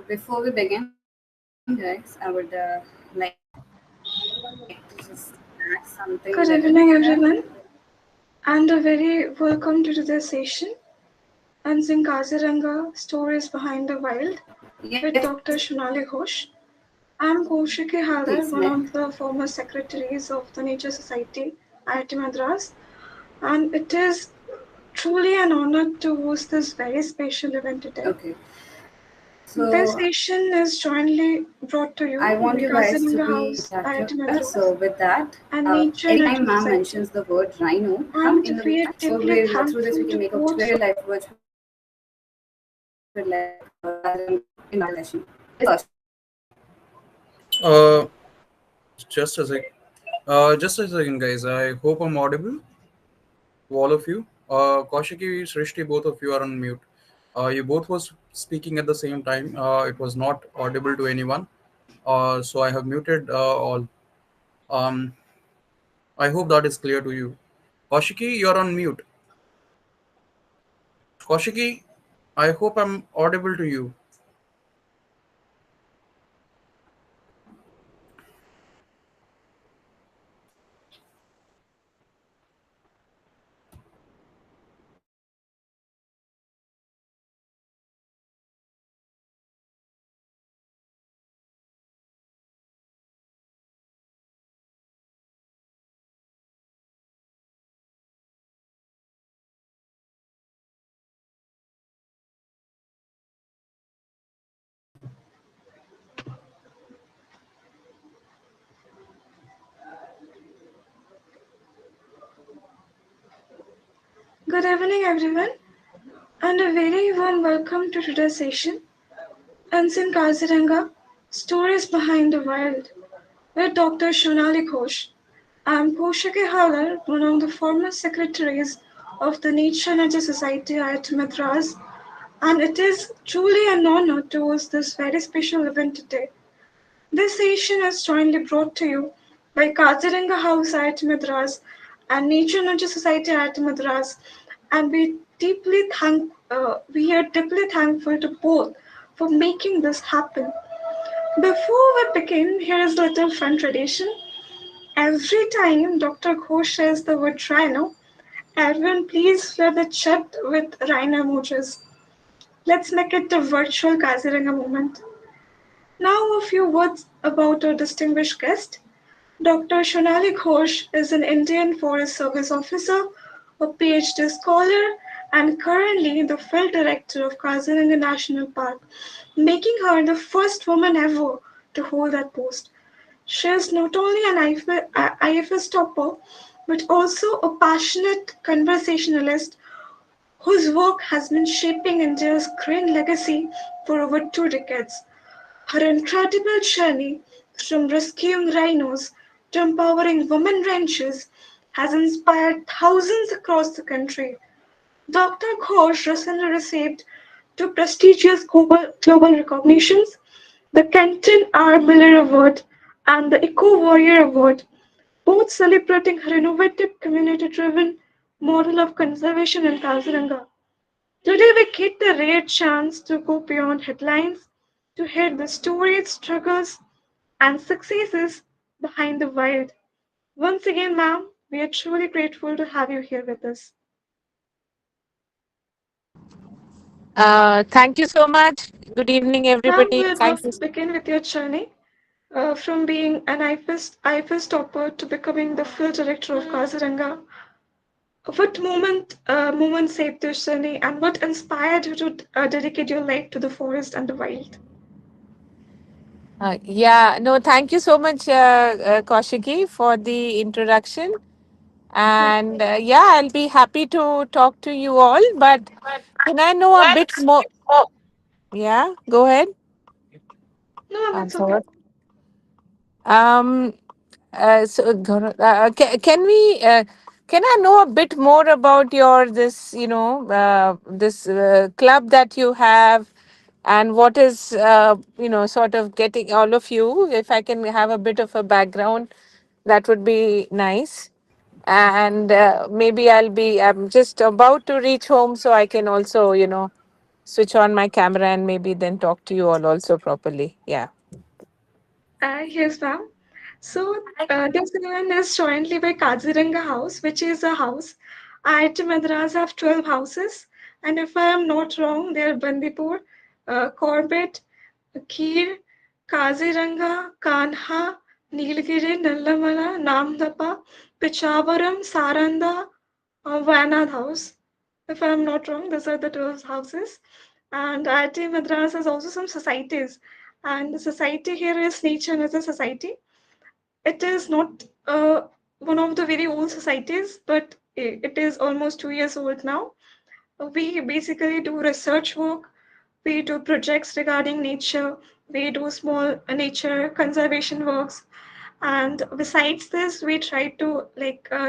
Before we begin, guys, I would like to just add something Good within evening, that. everyone, and a very welcome to today's session. Unseen Kaziranga Stories Behind the Wild with Yes, Dr. Shunali Ghosh. I'm Kaushiki please, Haldar, ma'am. one of the former secretaries of the Nature Society, IIT Madras, and it is truly an honor to host this very special event today. Okay. This So session is jointly brought to I you want by you guys to Kaziranga be House, interactive IIT here. Madras, So with that, and Nature anytime Nature ma'am Society. mentions the word rhino, come And in the we are chat. So deeply we'll through this we thankful can to make a both very live virtual like Kaziranga session. Yes, Uh, just a sec. Just a second, guys. I hope I'm audible to all of you. Kaushiki, Srishti, both of you are on mute. You both was speaking at the same time. It was not audible to anyone. So I have muted all. Um, I hope that is clear to you. Kaushiki, you're on mute. Kaushiki, I hope I'm audible to you. Good evening, everyone, and a very warm welcome to today's session. Unseen Kaziranga Stories Behind the Wild with Dr. Shonali Ghosh. I'm Poshake Halar, one of the former secretaries of the Nature Energy Society at Madras, and it is truly an honor to host this very special event today. This session is jointly brought to you by Kaziranga House at Madras and Nature Energy Society at Madras, and we are deeply thankful to both for making this happen. Before we begin, here is a little fun tradition. Every time Dr. Ghosh says the word rhino, everyone please fill the chat with rhino emojis. Let's make it a virtual Kaziranga moment. Now, a few words about our distinguished guest. Dr. Shonali Ghosh is an Indian Forest Service officer, a PhD scholar, and currently the field director of Kaziranga National Park, making her the first woman ever to hold that post. She is not only an IFS topper, but also a passionate conversationalist whose work has been shaping India's green legacy for over 2 decades. Her incredible journey from rescuing rhinos to empowering women ranchers has inspired thousands across the country. Dr. Ghosh recently received two prestigious global recognitions, the Kenton R. Miller Award and the Eco Warrior Award, both celebrating her innovative community-driven model of conservation in Kaziranga. Today we get the rare chance to go beyond headlines to hear the stories, struggles, and successes behind the wild. Once again, ma'am, we are truly grateful to have you here with us. Thank you so much. Good evening, Ma'am, everybody. we'd Thank love you. to begin with your journey from being an IFS topper to becoming the field director of Kaziranga. What moment saved your journey, and what inspired you to dedicate your life to the forest and the wild? Yeah, no, thank you so much, Kaushiki, for the introduction. Yeah. And yeah, I'll be happy to talk to you all. But can I know a bit more? Yeah, go ahead. No, ma'am, it's Answer. okay. Um, can we? Can I know a bit more about your this? This club that you have, and what is sort of getting all of you. If I can have a bit of a background, that would be nice. And maybe I'm just about to reach home, so I can also switch on my camera and maybe then talk to you all also properly. Yeah. Yes, ma'am. So, this event is jointly by Kaziranga House, which is a house. IIT Madras have 12 houses, and if I am not wrong, they are Bandipur, Corbett, Kheer, Kaziranga, Kanha, Nilgiri, Nallamala, Namdapa, Pichavaram, Saranda, Vanad House. If I'm not wrong, these are the 12 houses. And IIT Madras has also some societies. And the society here is Nature Another Society. It is not one of the very old societies, but it is almost 2 years old now. We basically do research work, we do projects regarding nature, we do small nature conservation works, and besides this, we try to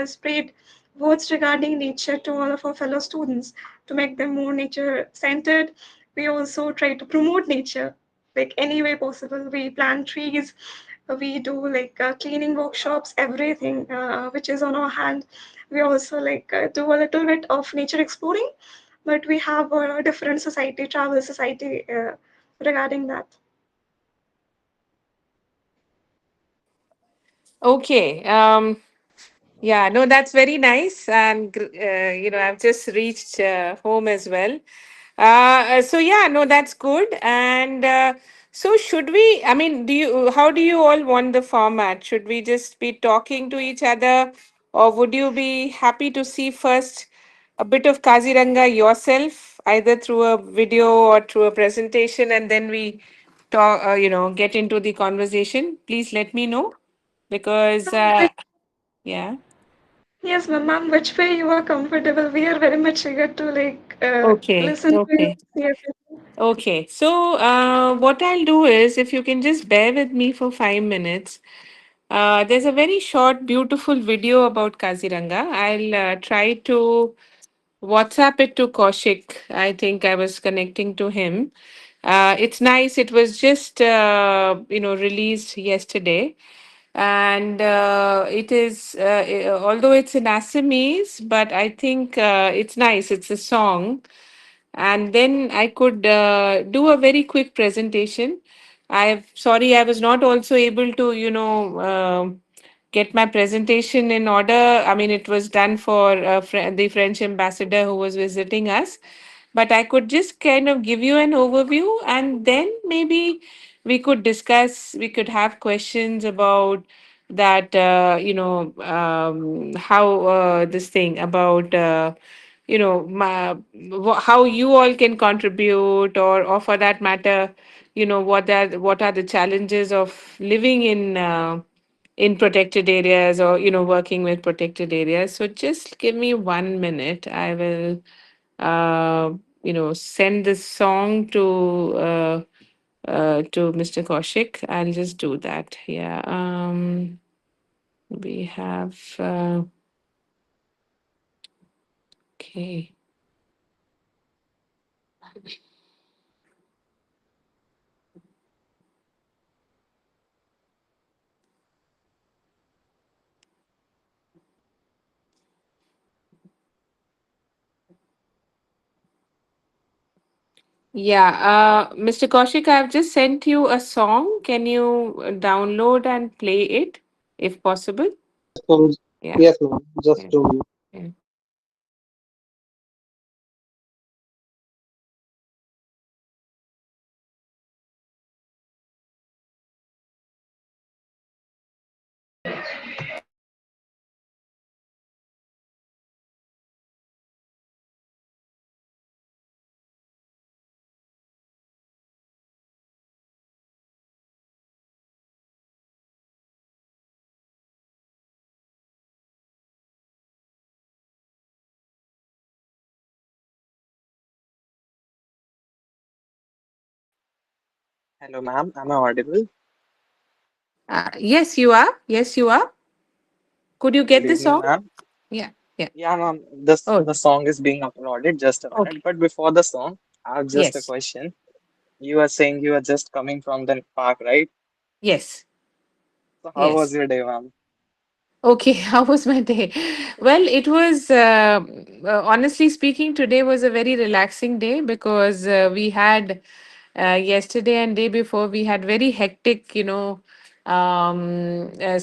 spread words regarding nature to all of our fellow students to make them more nature centered. We also try to promote nature like any way possible. We plant trees, we do cleaning workshops, everything which is on our hand. We also do a little bit of nature exploring, but we have a different society, travel society regarding that. Okay. Yeah, no, that's very nice. And, I've just reached home as well. So, yeah, no, that's good. And so, should we, I mean, how do you all want the format? Should we just be talking to each other, or would you be happy to see first a bit of Kaziranga yourself, either through a video or through a presentation, and then we talk, get into the conversation? Please let me know because, yeah. Yes, ma'am, which way you are comfortable. We are very much eager to Okay, listen to you. okay, Yes. okay. So, what I'll do is, if you can just bear with me for 5 minutes, there's a very short, beautiful video about Kaziranga. I'll try to WhatsApp it to Kaushik. I think I was connecting to him. It's nice. It was just, released yesterday. And it is, although it's in Assamese, but I think it's nice. It's a song, and then I could do a very quick presentation. Sorry, I was not also able to get my presentation in order. I mean, it was done for the French ambassador who was visiting us, but I could just kind of give you an overview, and then maybe we could have questions about that, how this thing about how you all can contribute, or for that matter, what are the challenges of living in protected areas, or working with protected areas. So just give me 1 minute. I will send this song to Mr. Kaushik. I'll just do that. Yeah. We have okay. Yeah, Mr. Kaushik, I've just sent you a song. Can you download and play it if possible? Ma'am. Yeah. Yes, ma'am. Just Yeah. 2 minutes. Yeah. Hello, ma'am. Am I audible? Yes, you are. Yes, you are. Could you Good get the evening, song? ma'am. Yeah. Yeah. Yeah, ma'am. This Oh, the song is being uploaded. Just a okay. minute. But before the song, I have just a Yes. question. You are saying you are just coming from the park, right? Yes. So how was Yes. your day, ma'am? Okay, how was my day? Well, it was honestly speaking, today was a very relaxing day because we had yesterday and day before we had very hectic,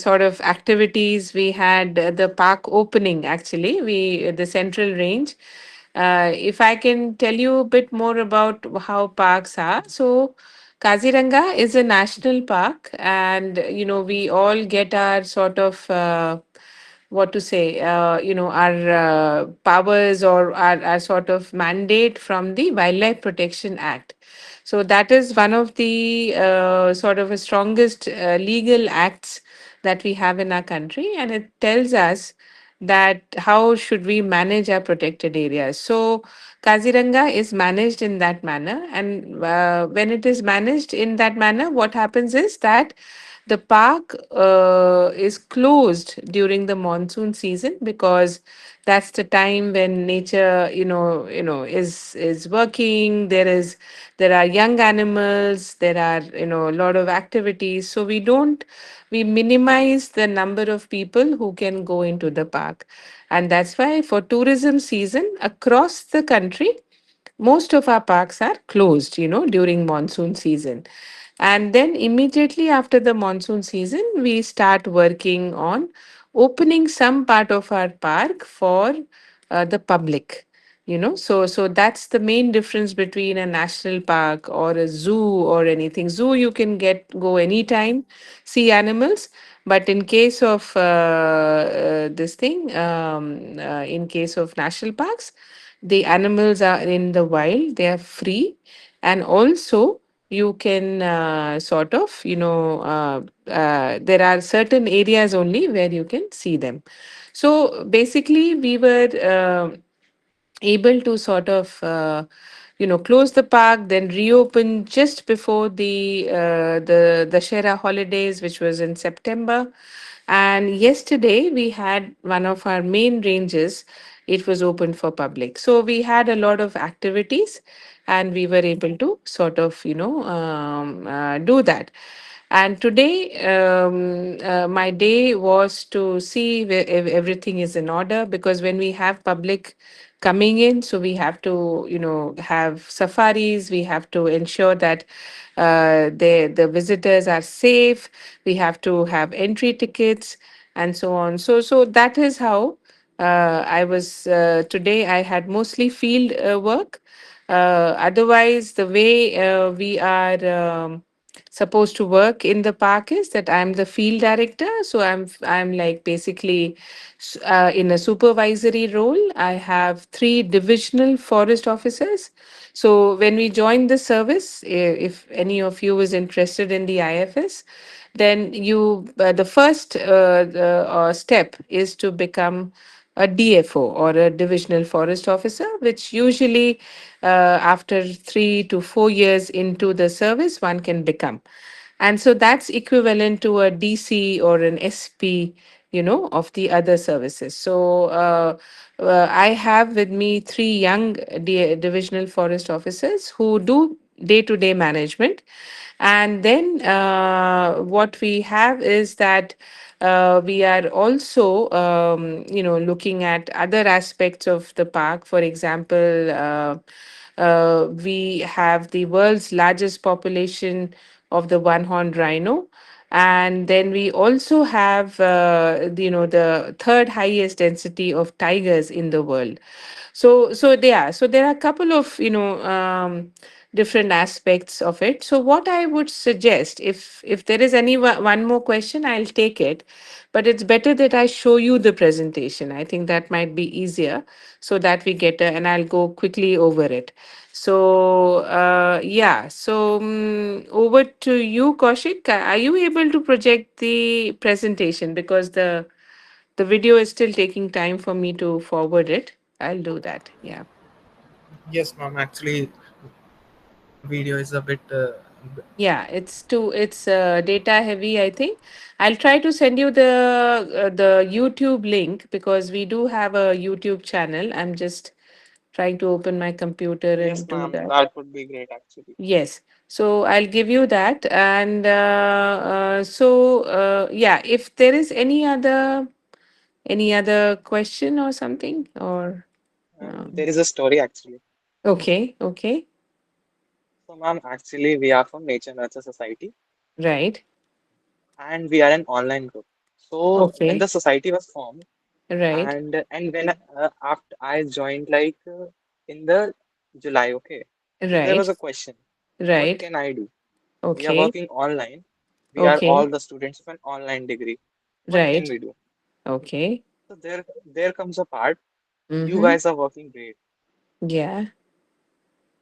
sort of activities. We had the park opening actually. We the Central Range. If I can tell you a bit more about how parks are, so Kaziranga is a national park, and we all get our sort of what to say, our powers or our sort of mandate from the Wildlife Protection Act. So that is one of the sort of strongest legal acts that we have in our country, and it tells us that how should we manage our protected areas. So Kaziranga is managed in that manner, and when it is managed in that manner, what happens is that the park is closed during the monsoon season because that's the time when nature, is working. There are young animals. There are a lot of activities. So we minimize the number of people who can go into the park, and that's why for tourism season across the country most of our parks are closed, during monsoon season. And then immediately after the monsoon season, we start working on opening some part of our park for the public. So that's the main difference between a national park or a zoo or anything. Zoo you can go anytime, see animals, but in case of this thing, in case of national parks, the animals are in the wild, they are free, and also you can sort of, there are certain areas only where you can see them. So basically, we were able to sort of close the park, then reopen just before the Dashera holidays, which was in September. And yesterday we had one of our main ranges. It was open for public, so we had a lot of activities, and we were able to sort of do that. And today, my day was to see if everything is in order, because when we have public coming in, so we have to, have safaris, we have to ensure that the visitors are safe, we have to have entry tickets, and so on. So that is how I was today. I had mostly field work. Otherwise, the way we are supposed to work in the park is that I'm the field director. So I'm like basically in a supervisory role. I have three divisional forest officers. So when we join the service, if any of you is interested in the IFS, then the first step is to become a DFO, or a divisional forest officer, which usually after 3 to 4 years into the service one can become. And so that's equivalent to a DC or an SP, of the other services. So I have with me three young divisional forest officers who do day to day management. And then what we have is that we are also, looking at other aspects of the park. For example, we have the world's largest population of the one-horned rhino. And then we also have, the third highest density of tigers in the world. So there are a couple of different aspects of it. So what I would suggest, if there is any one more question, I'll take it, but it's better that I show you the presentation. I think that might be easier, so that we get and I'll go quickly over it. So yeah, so over to you, Kaushik. Are you able to project the presentation, because the video is still taking time for me to forward it? I'll do that. Yeah. Yes, ma'am. Actually, video is a bit not Yeah, it's data heavy, I think. I'll try to send you the YouTube link because we do have a YouTube channel. I'm just trying to open my computer and Yes, do ma'am. that. That would be great, actually. Yes. So I'll give you that. And yeah, if there is any other question or something, or There um, is a story, actually. okay, okay, So, ma'am, actually, we are from Nature Nurture Society, right, and we are an online group. So, when okay, the society was formed, right, and when after I joined, in the July, okay. So there was right, a question, what right, can I do? We are okay, working online. We are okay, all the students of an online degree. What can right, we do? okay. So there comes a part. You Mm-hmm. guys are working great. Yeah.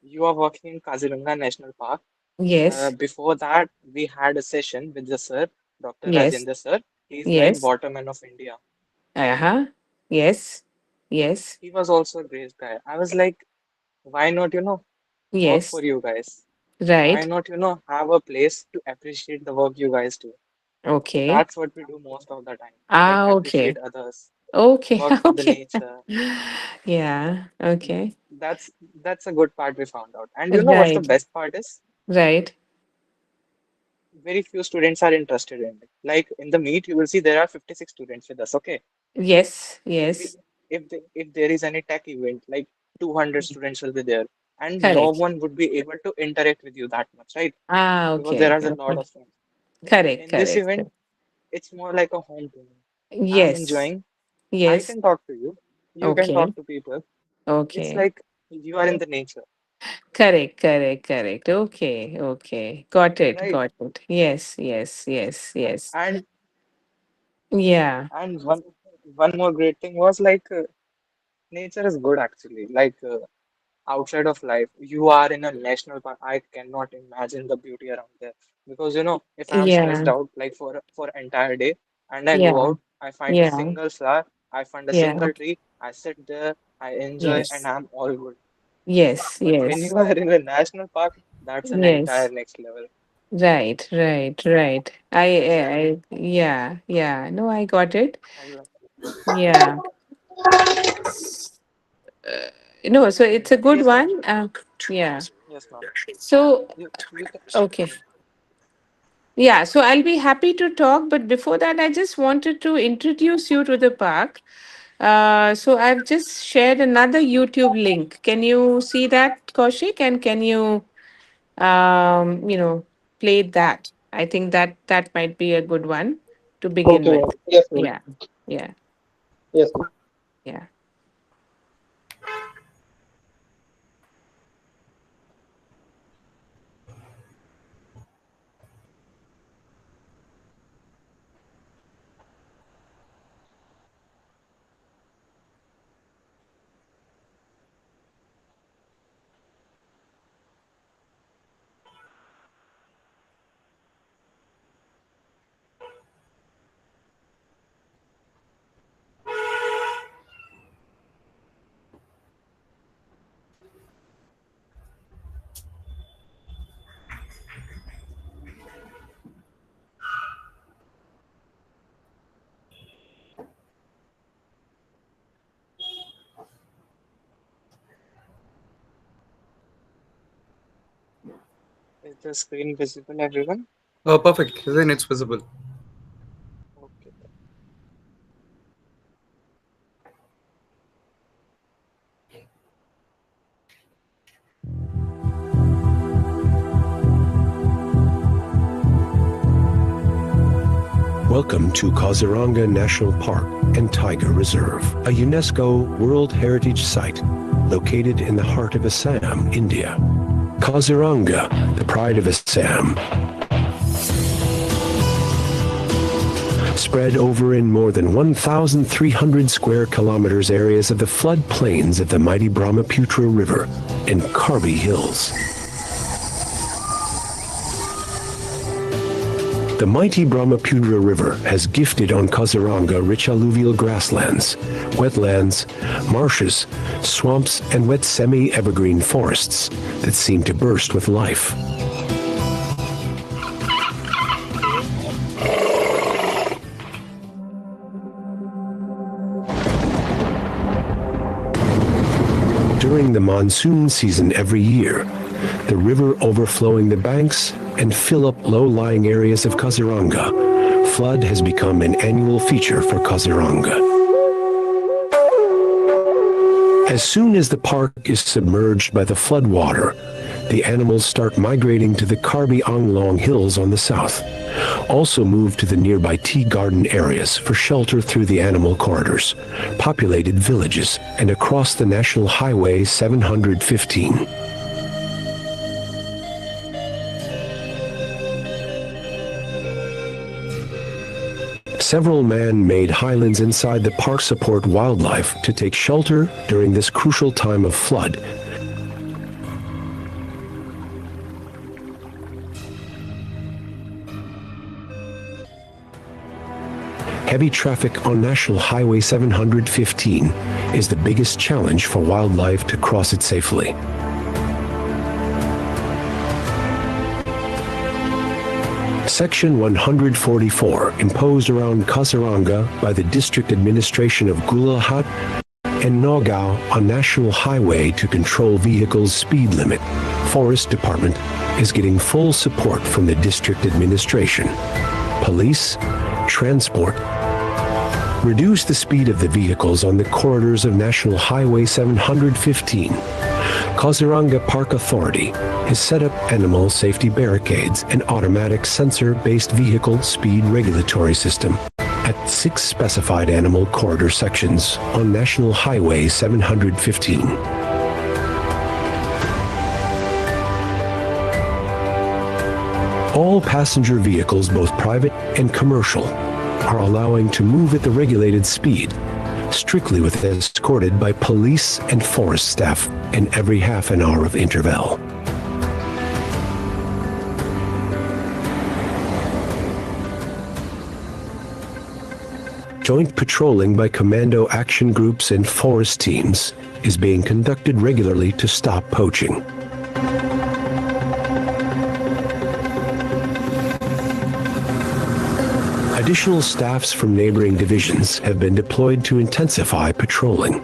You are working in Kaziranga National Park. Yes. Before that, we had a session with the sir, Dr. Yes. Rajendra sir. He's like Yes. waterman of India. Uh-huh. Yes. Yes. He was also a great guy. I was like, why not, work Yes. for you guys? Why Right. not, have a place to appreciate the work you guys do? So Okay. that's what we do most of the time, like Ah, appreciate okay. others, Okay. work for the Okay. nature. Yeah. Okay. That's that's a good part we found out. And you know what's the Right. best part is? Right. Very few students are interested in it. Like in the meet, you will see there are 56 students with us. Okay. Yes. If we Yes. if there is any tech event, like 200 students will be there, and no Correct. one would be able to interact with you that much, right? Ah, Because there okay. are a lot Okay. of students. Correct. In this Correct. event, Correct. it's more like a home to me. I'm Yes. enjoying. I Yes. can talk to you. You can Okay. talk to people. It's Okay. like you are in the nature, Correct. Correct. Correct. Okay. Okay. Got it. right? Got it. Yes. Yes. Yes. Yes. And Yeah. one more great thing was like nature is good actually. Like outside of life, you are in a national park. I cannot imagine the beauty around there because if I'm stressed Yeah. out like for entire day and I go Yeah. out, I find a Yeah. single flower, I find a Yeah. single tree, I sit there, I enjoy, and Yes. I'm all good. Yes. But when Yes. you are in a national park, that's an entire Yes. next level. Right. Right. Right. Yeah. Yeah. No, I got it. And Yeah. No, so it's a good yes, ma'am. one. Yeah. Yes, ma'am. So, You can. okay. Mhm. Yeah. So I'll be happy to talk, but before that, I just wanted to introduce you to the park. So I've just shared another YouTube link. Can you see that, Kaushik? And can you, um, you know, play that? I think that might be a good one to begin Okay, ma'am. with. Yes, ma'am. Yeah. Yeah. Yes, ma'am. Yeah. Is the screen visible, everyone? Perfect. Then it's visible. Okay. Welcome to Kaziranga National Park and Tiger Reserve, a UNESCO World Heritage Site located in the heart of Assam, India. Kaziranga, the pride of Assam, spread over in more than 1,300 square kilometers areas of the floodplains of the mighty Brahmaputra River and Karbi Hills. The mighty Brahmaputra River has gifted on Kaziranga rich alluvial grasslands, wetlands, marshes, swamps, and wet semi-evergreen forests that seem to burst with life. during the monsoon season every year, the river overflowing the banks and fill up low-lying areas of Kaziranga. Flood has become an annual feature for Kaziranga. As soon as the park is submerged by the floodwater, the animals start migrating to the Karbi Anglong Hills on the south, also move to the nearby tea garden areas for shelter through the animal corridors, populated villages, and across the National Highway 715. Several man-made highlands inside the park support wildlife to take shelter during this crucial time of flood. Heavy traffic on National Highway 715 is the biggest challenge for wildlife to cross it safely. Section 144, imposed around Kaziranga by the district administration of Gulahat and Nogao on National Highway to control vehicles' speed limit. Forest Department is getting full support from the district administration. Police, transport, reduce the speed of the vehicles on the corridors of National Highway 715. Kaziranga Park Authority has set up animal safety barricades and automatic sensor-based vehicle speed regulatory system at 6 specified animal corridor sections on National Highway 715. All passenger vehicles, both private and commercial, are allowing to move at the regulated speed, strictly with escorted by police and forest staff in every half an hour of interval. Joint patrolling by commando action groups and forest teams is being conducted regularly to stop poaching. Additional staffs from neighboring divisions have been deployed to intensify patrolling.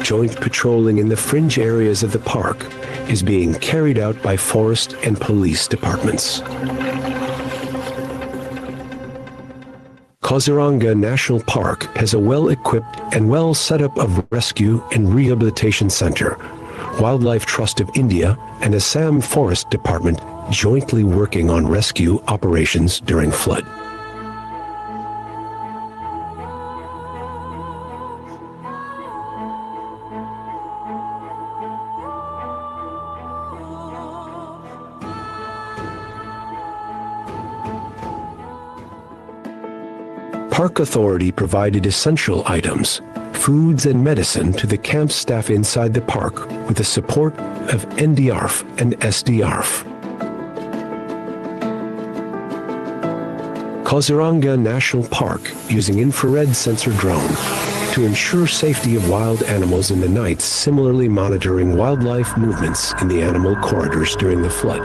Joint patrolling in the fringe areas of the park is being carried out by forest and police departments. Kaziranga National Park has a well-equipped and well-set-up of rescue and rehabilitation center. Wildlife Trust of India and Assam Forest Department jointly working on rescue operations during flood. Park Authority provided essential items, foods and medicine to the camp staff inside the park with the support of NDRF and SDRF. Kaziranga National Park using infrared sensor drone to ensure safety of wild animals in the night, similarly monitoring wildlife movements in the animal corridors during the flood.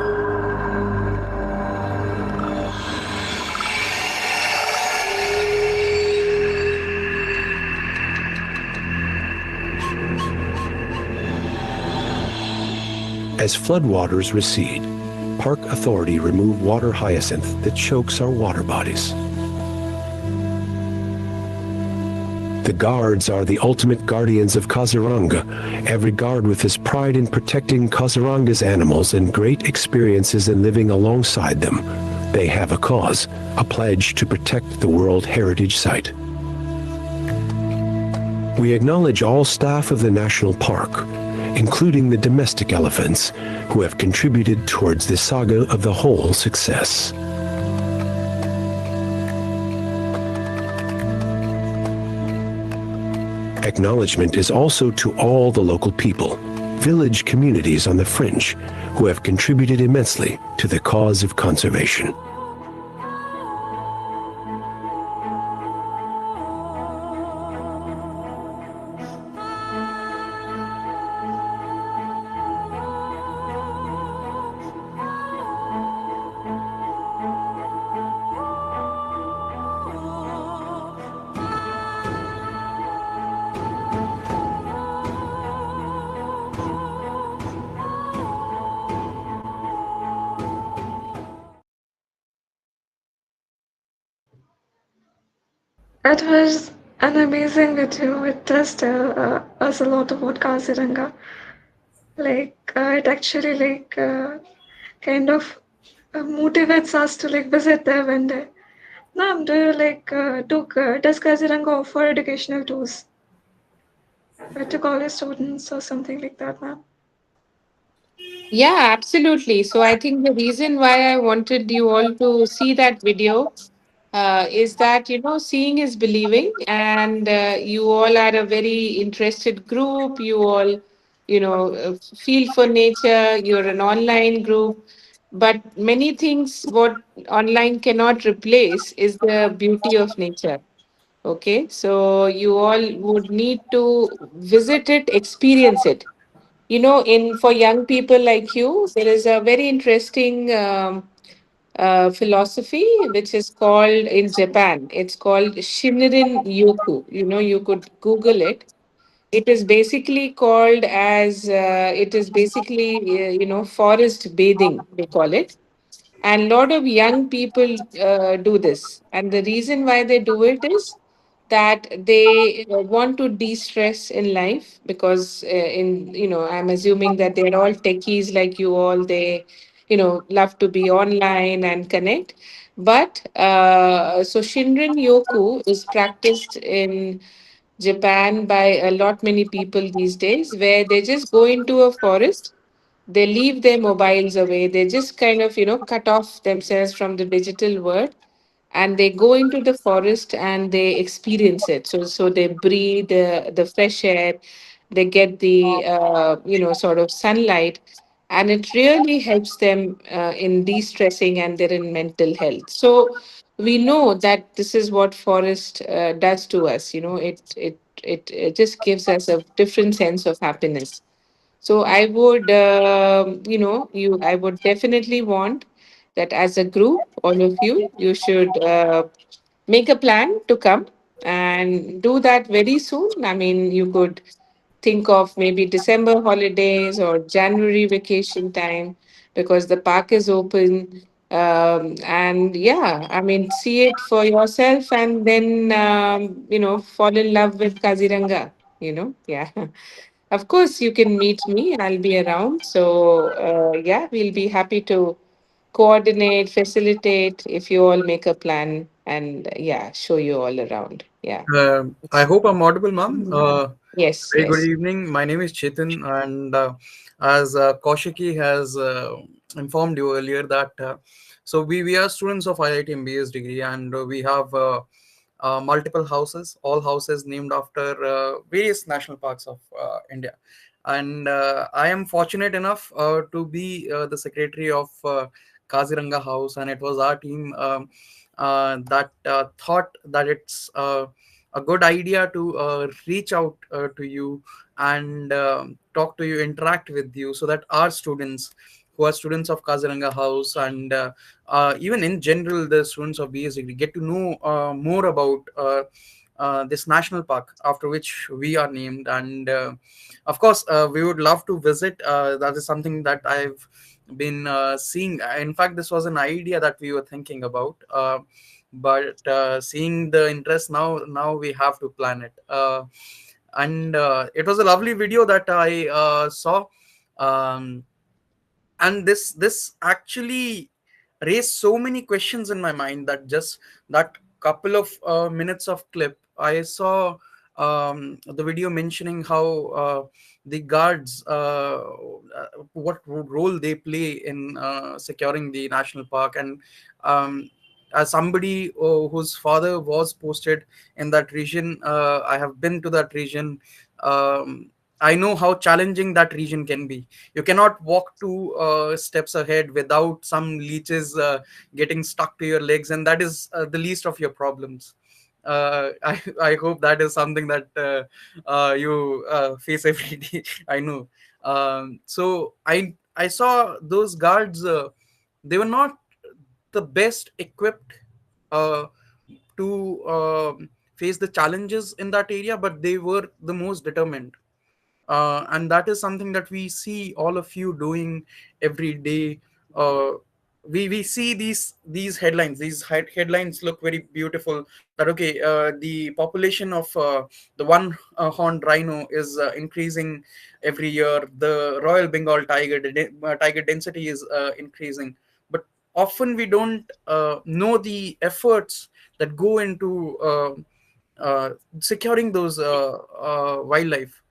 As floodwaters recede, Park Authority remove water hyacinth that chokes our water bodies. The guards are the ultimate guardians of Kaziranga, every guard with his pride in protecting Kaziranga's animals and great experiences in living alongside them. They have a cause, a pledge to protect the World Heritage Site. We acknowledge all staff of the National Park, including the domestic elephants, who have contributed towards the saga of the whole success. Acknowledgement is also to all the local people, village communities on the fringe, who have contributed immensely to the cause of conservation. It was an amazing video. It does tell us a lot about Kaziranga. It actually kind of motivates us to visit there one day. Ma'am, do you does Kaziranga offer educational tours to college students or something like that, ma'am? Yeah, absolutely. So I think the reason why I wanted you all to see that video is that, seeing is believing, and you all are a very interested group. You all, feel for nature. You're an online group, but many things what online cannot replace is the beauty of nature. Okay, so you all would need to visit it, experience it. In for young people like you, there is a very interesting philosophy which is called in Japan. It's called Shinrin Yoku. You could Google it. It is basically called as it is basically forest bathing, they call it. And a lot of young people do this, and the reason why they do it is that they want to de-stress in life, because in I'm assuming that they're all techies like you all. They love to be online and connect. But so Shinrin Yoku is practiced in Japan by a lot many people these days, where they just go into a forest, they leave their mobiles away, they just kind of cut off themselves from the digital world, and they go into the forest and they experience it. So they breathe the fresh air, they get the sort of sunlight, and it really helps them in de-stressing, and they're in mental health. So we know that this is what forest does to us. It just gives us a different sense of happiness. So I would, I would definitely want that as a group, all of you, you should make a plan to come and do that very soon. I mean, you could think of maybe December holidays or January vacation time, because the park is open. And yeah, I mean, see it for yourself, and then, fall in love with Kaziranga, yeah. Of course, you can meet me. I'll be around. So, yeah, we'll be happy to coordinate, facilitate if you all make a plan, and yeah, show you all around. Yeah. I hope I'm audible, ma'am. Yes, Very good yes. evening. My name is Chetan, and as Kaushiki has informed you earlier, that we are students of IIT MBS degree, and we have multiple houses, all houses named after various national parks of India. And I am fortunate enough to be the secretary of Kaziranga House, and it was our team that thought that it's a good idea to reach out to you and talk to you, interact with you, so that our students who are students of Kaziranga House, and even in general the students of BS degree, get to know more about this national park after which we are named. And of course, we would love to visit. That is something that I've been seeing. In fact, this was an idea that we were thinking about. But seeing the interest, now we have to plan it. And it was a lovely video that I saw. Um, and this actually raised so many questions in my mind, that just that couple of minutes of clip I saw, the video mentioning how the guards, what role they play in securing the national park. And um, as somebody whose father was posted in that region, I have been to that region. um, I know how challenging that region can be. You cannot walk two steps ahead without some leeches getting stuck to your legs, and that is the least of your problems. I hope that is something that you face every day. I know. So I saw those guards. They were not the best equipped uh, to face the challenges in that area, but they were the most determined. And that is something that we see all of you doing every day. we see these headlines. These headlines look very beautiful, that okay, the population of the one horned rhino is increasing every year. The royal bengal tiger density is increasing. But often we don't know the efforts that go into securing those wildlife.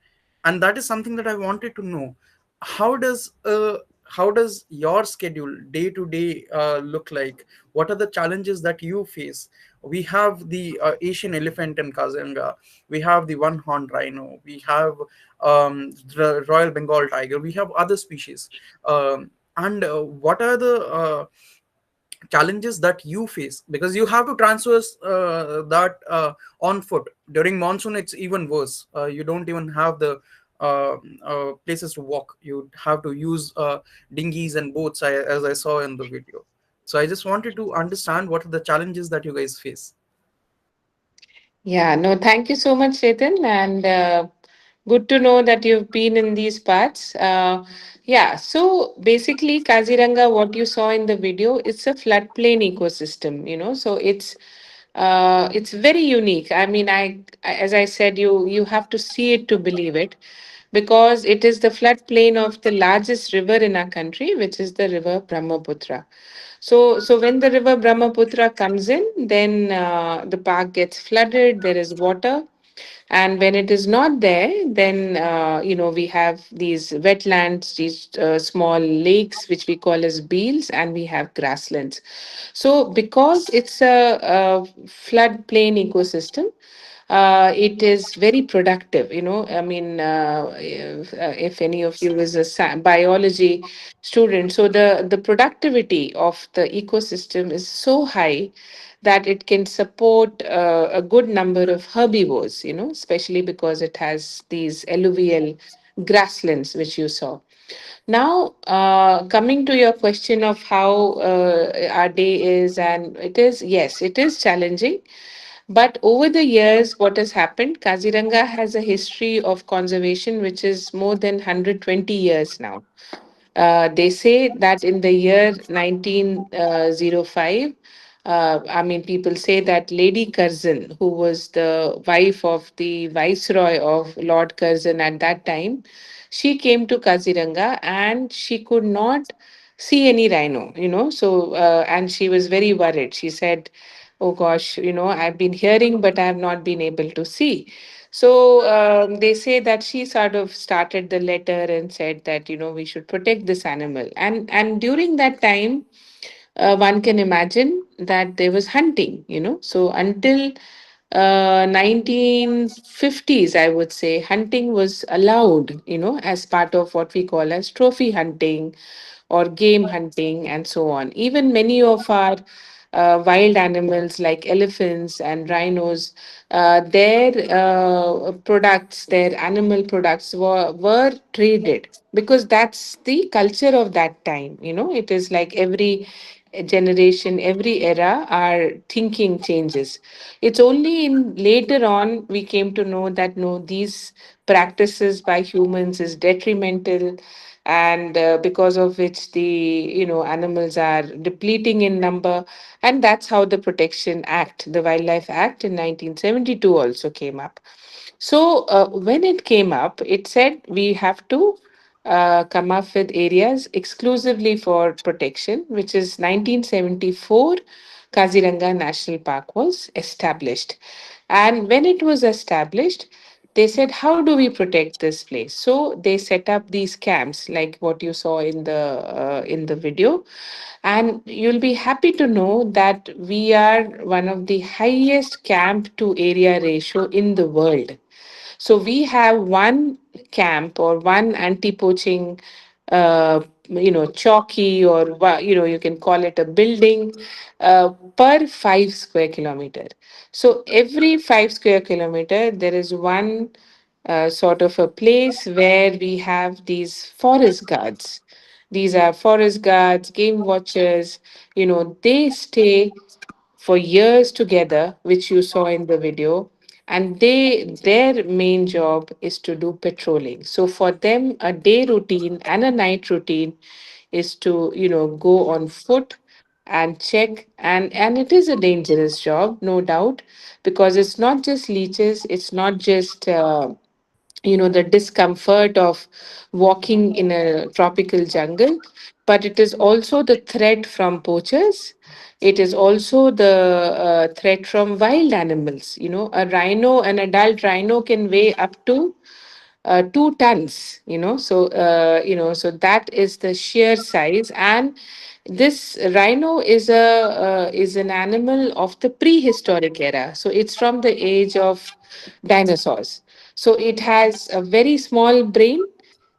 And that is something that I wanted to know. How does how does your schedule day to day look like? What are the challenges that you face? We have the Asian elephant in Kaziranga, we have the one horned rhino, we have the royal bengal tiger, we have other species. And what are the challenges that you face? Because you have to transfer that on foot. During monsoon it's even worse. You don't even have the places to walk. You have to use dinghies and boats, as I saw in the video. So I just wanted to understand what are the challenges that you guys face. Yeah, no, thank you so much, Chetan. And good to know that you've been in these parts. Yeah, so basically, Kaziranga, what you saw in the video, it's a floodplain ecosystem, so it's very unique. I mean, as I said, you have to see it to believe it, because it is the floodplain of the largest river in our country, which is the river Brahmaputra. So when the river Brahmaputra comes in, then the park gets flooded. There is water, and when it is not there, then we have these wetlands, these small lakes, which we call as beels, and we have grasslands. So because it's a floodplain ecosystem, it is very productive. I mean, if any of you is a biology student, so the productivity of the ecosystem is so high that it can support a good number of herbivores, especially because it has these alluvial grasslands, which you saw. Now, coming to your question of how our day is, and it is, yes, it is challenging. But over the years, what has happened, Kaziranga has a history of conservation which is more than 120 years now. They say that in the year 1905, I mean, people say that Lady Curzon, who was the wife of the Viceroy of Lord Curzon at that time, she came to Kaziranga and she could not see any rhino, and she was very worried. She said, "Oh gosh, I've been hearing, but I have not been able to see." So they say that she sort of started the letter and said that we should protect this animal. And during that time, one can imagine that there was hunting. So until 1950s, I would say, hunting was allowed, as part of what we call as trophy hunting or game hunting and so on. Even many of our wild animals like elephants and rhinos, their products, their animal products were traded, because that's the culture of that time. It is like every generation, every era, our thinking changes. It's only in later on we came to know that no, these practices by humans is detrimental, and because of which the animals are depleting in number. And that's how the Protection Act, the Wildlife Act in 1972 also came up. So when it came up, it said we have to come up with areas exclusively for protection, which is 1974. Kaziranga National Park was established. And when it was established, they said, how do we protect this place? So they set up these camps, like what you saw in the video. And you'll be happy to know that we are one of the highest camp to area ratio in the world. So we have one camp or one anti-poaching, chalky, or you can call it a building, per 5 square kilometer. So every 5 square kilometer, there is one sort of a place where we have these forest guards. These are forest guards, game watchers. They stay for years together, which you saw in the video, and their main job is to do patrolling. So for them, a day routine and a night routine is to go on foot and check. And it is a dangerous job, no doubt, because it's not just leeches, it's not just the discomfort of walking in a tropical jungle, but it is also the threat from poachers. It is also the threat from wild animals. A rhino, an adult rhino, can weigh up to 2 tons. So that is the sheer size. And this rhino is an animal of the prehistoric era, so it's from the age of dinosaurs. So it has a very small brain,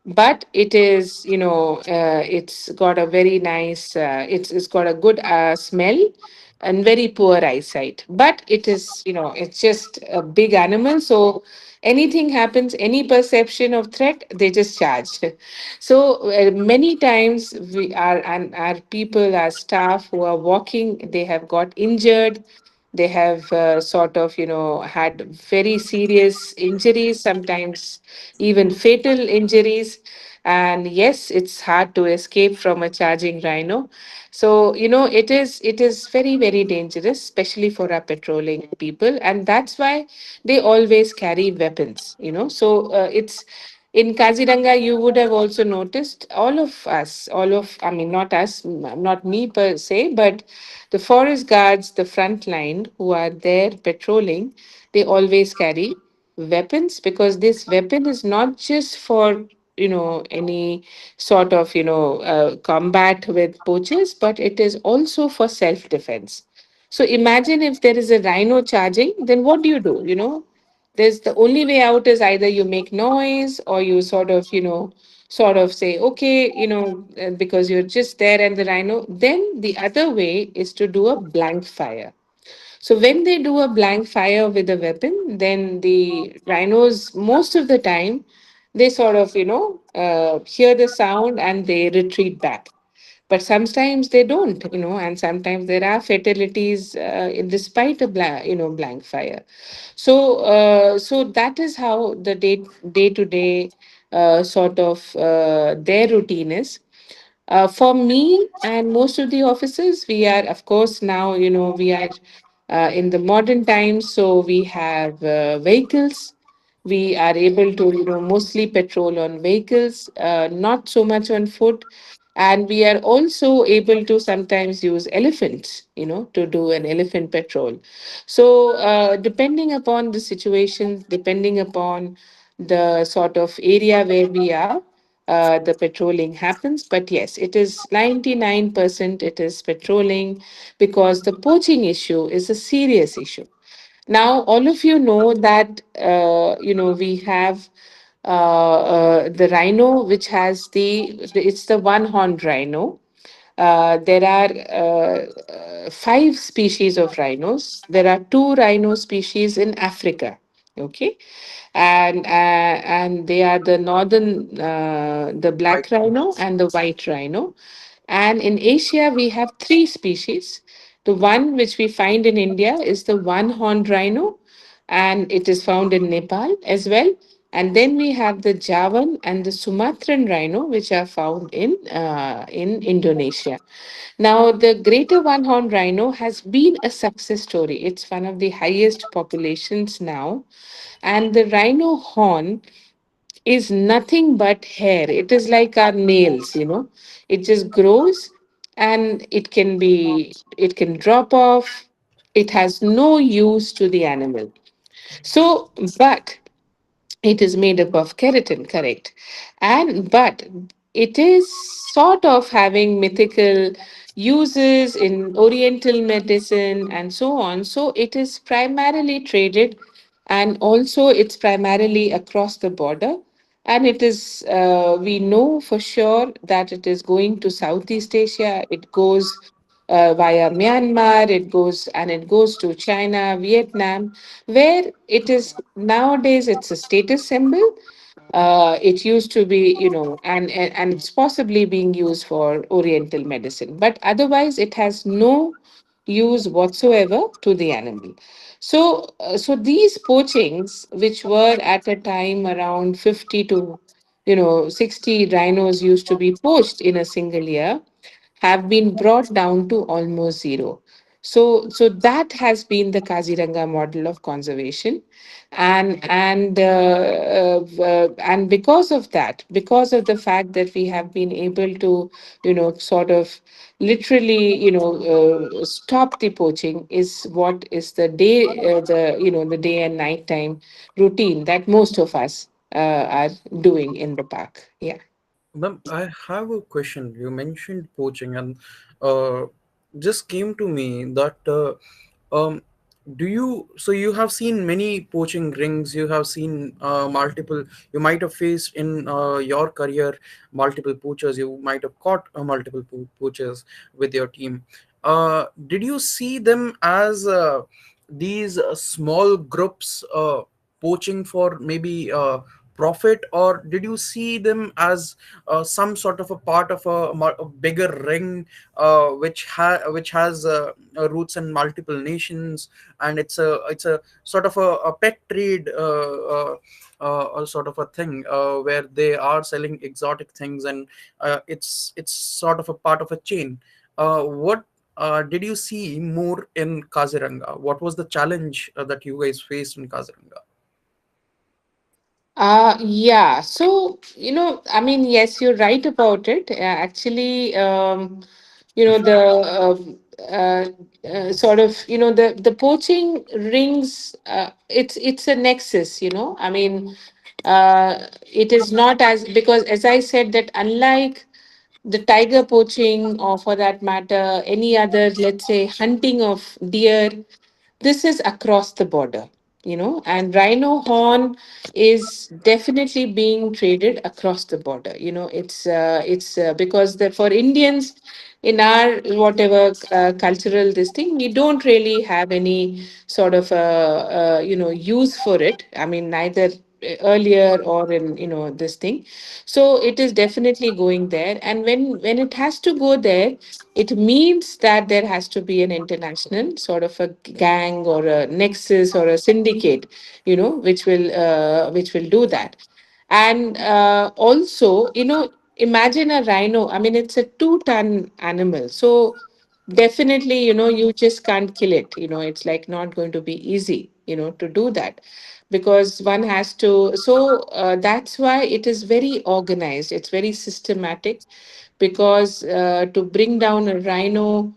but it is, it's got a very nice, it's got a good smell and very poor eyesight. But it is, it's just a big animal. So anything happens, any perception of threat, they just charge. So many times we are, and our people, our staff who are walking, they have got injured. They have sort of, had very serious injuries, sometimes even fatal injuries. And yes, it's hard to escape from a charging rhino. So it is very, very dangerous, especially for our patrolling people, and that's why they always carry weapons. It's in Kaziranga, you would have also noticed, I mean, not us, not me per se, but the forest guards, the front line who are there patrolling, they always carry weapons, because this weapon is not just for any sort of combat with poachers, but it is also for self defense. So imagine if there is a rhino charging, then what do? There's the only way out is either you make noise, or you sort of say, okay, because you're just there and the rhino. Then the other way is to do a blank fire. So when they do a blank fire with a weapon, then the rhinos, most of the time, they sort of, hear the sound and they retreat back. But sometimes they don't, and sometimes there are fatalities despite a blank fire. So that is how the day to day sort of their routine is. For me and most of the officers, we are, of course, now, we are in the modern times, so we have vehicles. We are able to, mostly patrol on vehicles, not so much on foot. And we are also able to sometimes use elephants, to do an elephant patrol. So, depending upon the situation, depending upon the sort of area where we are, the patrolling happens. But yes, it is 99% it is patrolling, because the poaching issue is a serious issue. Now, all of you know that, we have the rhino, which has it's the one horned rhino. There are 5 species of rhinos. There are 2 rhino species in Africa. Okay, and they are the the black White. rhino and the white rhino. And in Asia, we have 3 species. The one which we find in India is the one horned rhino, and it is found in Nepal as well. And then we have the Javan and the Sumatran rhino, which are found in Indonesia. Now, the greater one horned rhino has been a success story. It's one of the highest populations now. And the rhino horn is nothing but hair. It is like our nails. It just grows, and it can drop off. It has no use to the animal. So, but it is made up of keratin, correct? And but it is sort of having mythical uses in Oriental medicine and so on. So it is primarily traded, and also it's primarily across the border. And it is, we know for sure that it is going to Southeast Asia. It goes via Myanmar, it goes to China, Vietnam, where it is nowadays it's a status symbol. It used to be, and it's possibly being used for Oriental medicine, but otherwise it has no use whatsoever to the animal. So these poachings, which were at a time around 50 to 60 rhinos used to be poached in a single year, have been brought down to almost zero. So that has been the Kaziranga model of conservation, and because of that, because of the fact that we have been able to, sort of literally, stop the poaching, is what is the day and night time routine that most of us are doing in the park. Yeah. Ma'am, I have a question. You mentioned poaching, and uh, just came to me that um, do you? So you have seen many poaching rings. You have seen multiple. You might have faced in your career multiple poachers. You might have caught multiple poachers with your team. Did you see them as these small groups poaching for maybe profit, or did you see them as some sort of a part of a bigger ring which has roots in multiple nations, and it's a sort of a pet trade, a sort of a thing where they are selling exotic things, and it's sort of a part of a chain. What did you see more in Kaziranga? What was the challenge that you guys faced in Kaziranga? Yeah. So, I mean, yes, you're right about it. Actually, the sort of, the poaching rings, it's a nexus, I mean, it is not as, because as I said, that unlike the tiger poaching, or for that matter, any other, let's say, hunting of deer, this is across the border, and rhino horn is definitely being traded across the border. It's because for Indians, in our whatever cultural this thing, we don't really have any sort of use for it. I mean, neither earlier or in this thing. So it is definitely going there, and when it has to go there, it means that there has to be an international sort of a gang or a nexus or a syndicate, which will do that. And also, imagine a rhino. I mean, it's a 2-ton animal. So definitely, you just can't kill it. It's like not going to be easy, to do that, because one has to. So that's why it is very organized, it's very systematic, because to bring down a rhino,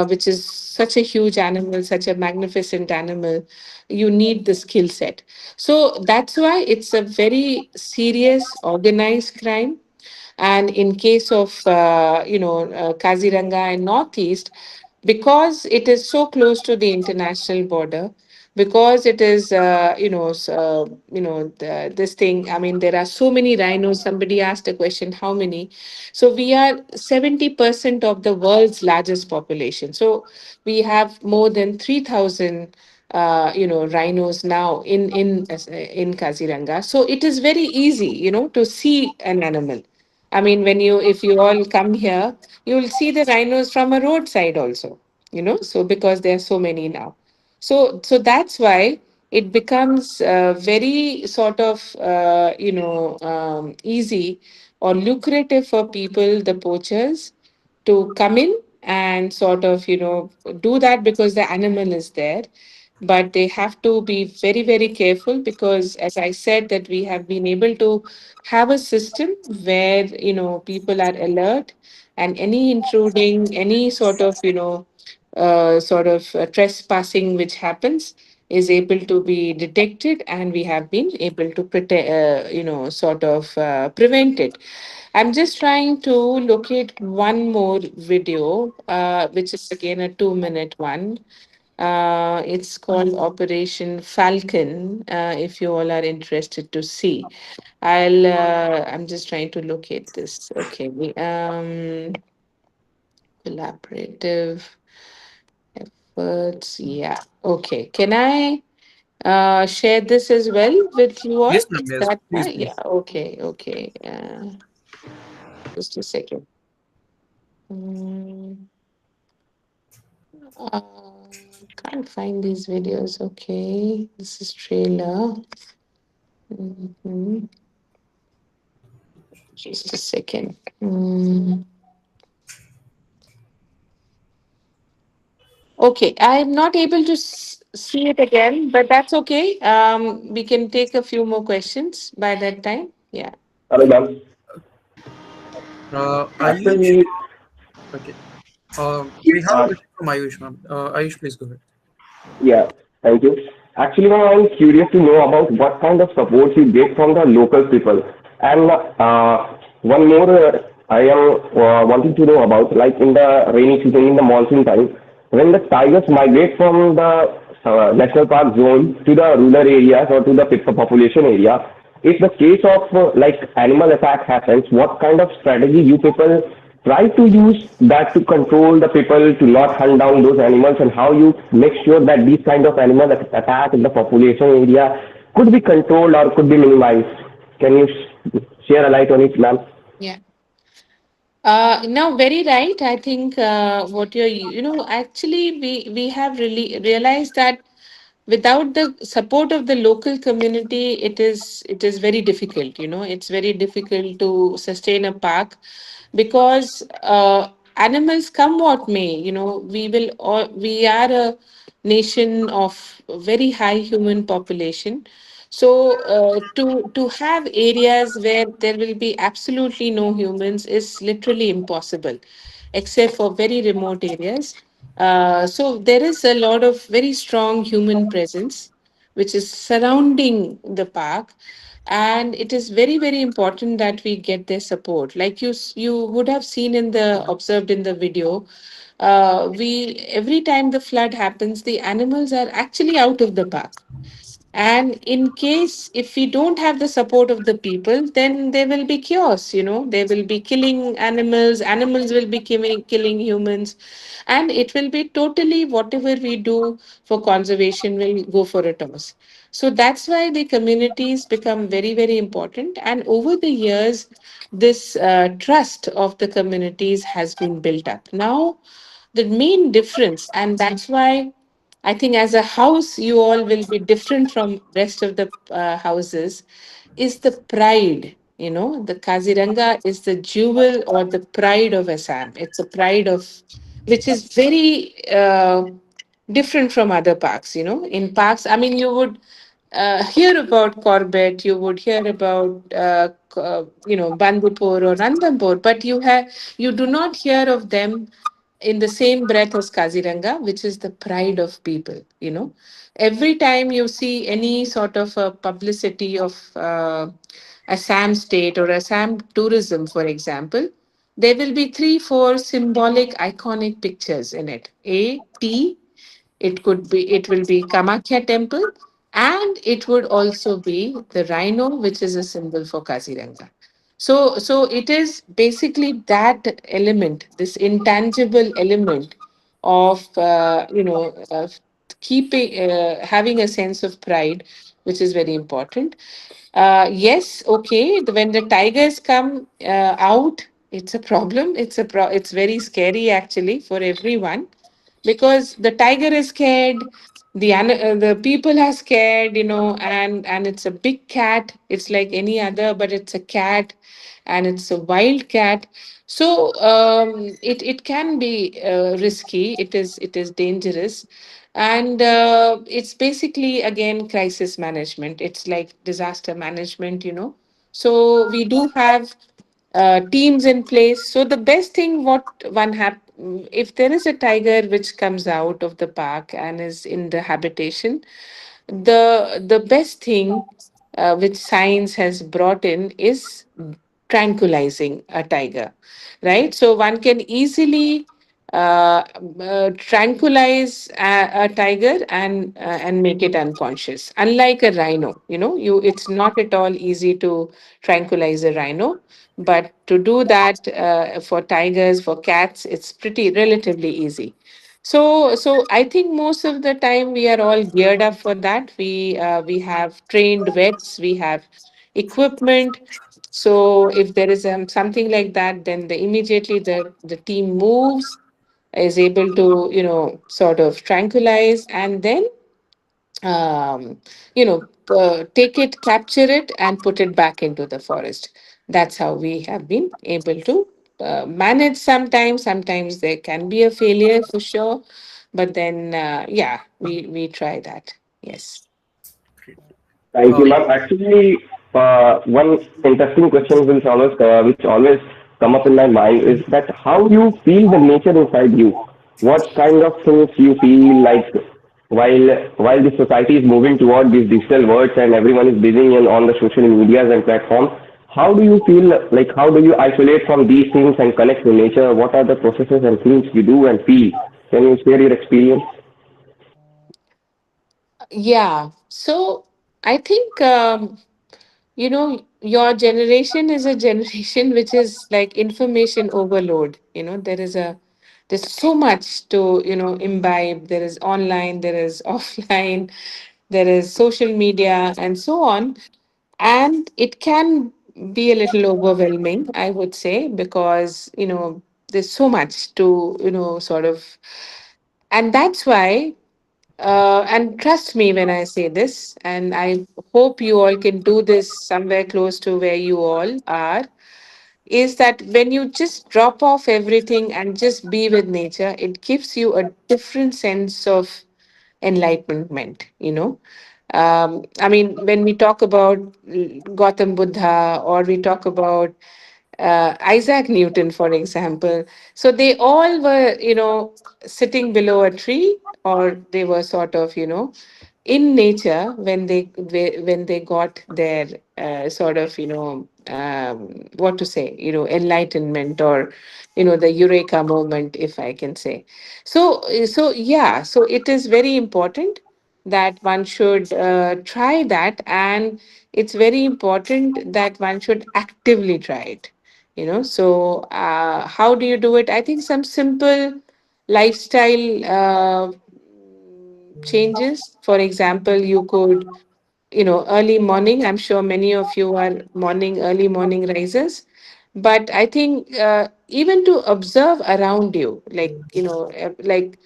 which is such a huge animal, such a magnificent animal, you need the skill set. So that's why it's a very serious, organized crime. And in case of Kaziranga and Northeast, because it is so close to the international border, because it is this thing. I mean, there are so many rhinos. Somebody asked a question, how many? So we are 70% of the world's largest population. So we have more than 3,000 rhinos now in Kaziranga. So it is very easy, to see an animal. I mean, if you all come here, you will see the rhinos from a roadside also, so because there are so many now. So that's why it becomes very sort of, easy or lucrative for people, the poachers, to come in and sort of, do that, because the animal is there. But they have to be very, very careful, because as I said, that we have been able to have a system where, people are alert, and any intruding, any sort of, trespassing which happens is able to be detected, and we have been able to protect, sort of prevent it. I'm just trying to locate one more video, which is again a 2-minute one. It's called Operation Falcon. If you all are interested to see, I'm just trying to locate this. Okay. Collaborative efforts. Yeah. Okay. Can I share this as well with you all? Yes, ma'am. Is Yes, that please, yeah? please. Okay. Okay. Just a second. Mm, uh, can't find these videos. Okay. This is trailer. Mhm. Just a second. Okay, I'm not able to see it again, but that's okay. We can take a few more questions by that time. Yeah. Hello, ma'am. Ayush. Actually, Okay. We have a uh, question from Ayush, ma'am. Ayush, please go ahead. yeah, thank you. Actually, ma'am, I'm curious to know about what kind of support you get from the local people. And one more, I am wanting to know about, like in the rainy season, in the monsoon time, when the tigers migrate from the national park zone to the rural areas or to the population area, if the case of like animal attack happens, what kind of strategy you people try to use that to control the people to not hunt down those animals, and how you make sure that these kind of animal attack in the population area could be controlled or could be minimized? Can you share a light on it, ma'am? Yeah. No, very right. I think what actually we have really realized that without the support of the local community, it is very difficult. It's very difficult to sustain a park because animals come what may. We are a nation of very high human population. So to have areas where there will be absolutely no humans is literally impossible, except for very remote areas. So there is a lot of very strong human presence which is surrounding the park, and it is very very important that we get their support. Like you would have seen in the observed in the video, we every time the flood happens, the animals are actually out of the park, and in case if we don't have the support of the people, then there will be chaos. They will be killing animals, animals will be killing humans, and it will be totally whatever we do for conservation will go for a toss. So that's why the communities become very very important, and over the years this trust of the communities has been built up. Now the main difference, and that's why I think as a house, you all will be different from rest of the houses. Is the pride? The Kaziranga is the jewel or the pride of Assam. It's a pride of, which is very different from other parks. In parks, I mean, you would hear about Corbett, you would hear about Bandipur or Ranthambore, but you do not hear of them in the same breath as Kaziranga, which is the pride of people. Every time you see any sort of a publicity of Assam state or Assam tourism, for example, there will be three, four symbolic, iconic pictures in it. It will be Kamakya temple, and it would also be the rhino, which is a symbol for Kaziranga. So it is basically that element, this intangible element of keeping having a sense of pride, which is very important. Yes, okay. When the tigers come out, it's a problem. It's very scary actually for everyone, because the tiger is scared, the people are scared, and it's a big cat. It's like any other, but it's a cat, and it's a wild cat. So it can be risky. It is dangerous, and it's basically again crisis management. It's like disaster management. So we do have teams in place. So the best thing what one if there is a tiger which comes out of the park and is in the habitation, the best thing which science has brought in is tranquilizing a tiger, right? So one can easily tranquilize a tiger and make it unconscious. Unlike a rhino, it's not at all easy to tranquilize a rhino, but to do that for tigers, for cats, it's pretty relatively easy. So I think most of the time we are all geared up for that. We have trained vets, we have equipment. So if there is something like that, then immediately the team moves, is able to sort of tranquilize, and then take it, capture it, and put it back into the forest. That's how we have been able to manage. Sometimes there can be a failure for sure, But then, yeah, we try that. Yes. Great. Thank you, Uh, ma'am. Actually, one interesting question which always come up in my mind is that how you feel the nature inside you. What kind of things you feel like while while the society is moving toward these digital worlds and everyone is busy on the social medias and platforms. How do you feel like? How do you isolate from these things and connect to nature? What are the processes and things you do and feel? Can you share your experience? Yeah. So I think, your generation is a generation which is like information overload. There's so much to, imbibe. There is online, there is offline, there is social media, and so on. And it can be a little overwhelming, I would say, because, there's so much to, sort of, and that's why, and trust me when I say this, and I hope you all can do this somewhere close to where you all are, is that when you just drop off everything and just be with nature, it gives you a different sense of enlightenment, I mean, when we talk about Gautam Buddha, or we talk about Isaac Newton, for example, so they all were, sitting below a tree, or they were sort of, in nature when they got their sort of, what to say, enlightenment, or the eureka moment, if I can say. So yeah, so it is very important that one should try that, and it's very important that one should actively try it. So how do you do it? I think some simple lifestyle changes. For example, you could, early morning. I'm sure many of you are early morning risers. But I think even to observe around you, like, like,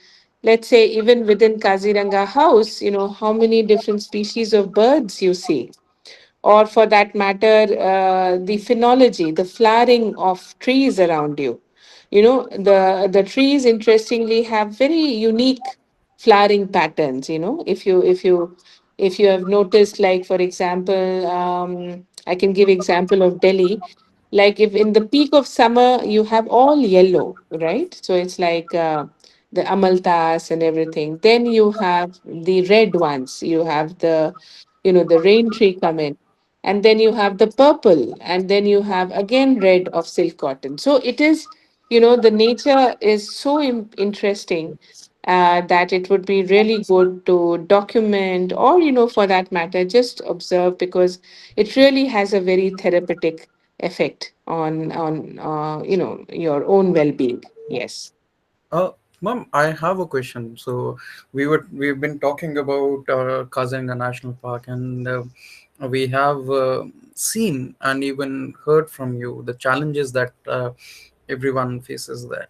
let's say, even within Kaziranga house, how many different species of birds you see, or for that matter, the phenology, the flowering of trees around you. The trees, interestingly, have very unique flowering patterns. If you have noticed, like, for example, I can give example of Delhi. Like, if in the peak of summer you have all yellow, right? So it's like the amaltas and everything. Then you have the red ones. You have the rain tree come in, and then you have the purple, and then you have again red of silk cotton. So it is, the nature is so interesting, that it would be really good to document, or, for that matter, just observe, because it really has a very therapeutic effect on your own well-being. Yes. Uh, Ma'am, I have a question. So we've been talking about Kaziranga National Park, and we have seen and even heard from you the challenges that everyone faces there.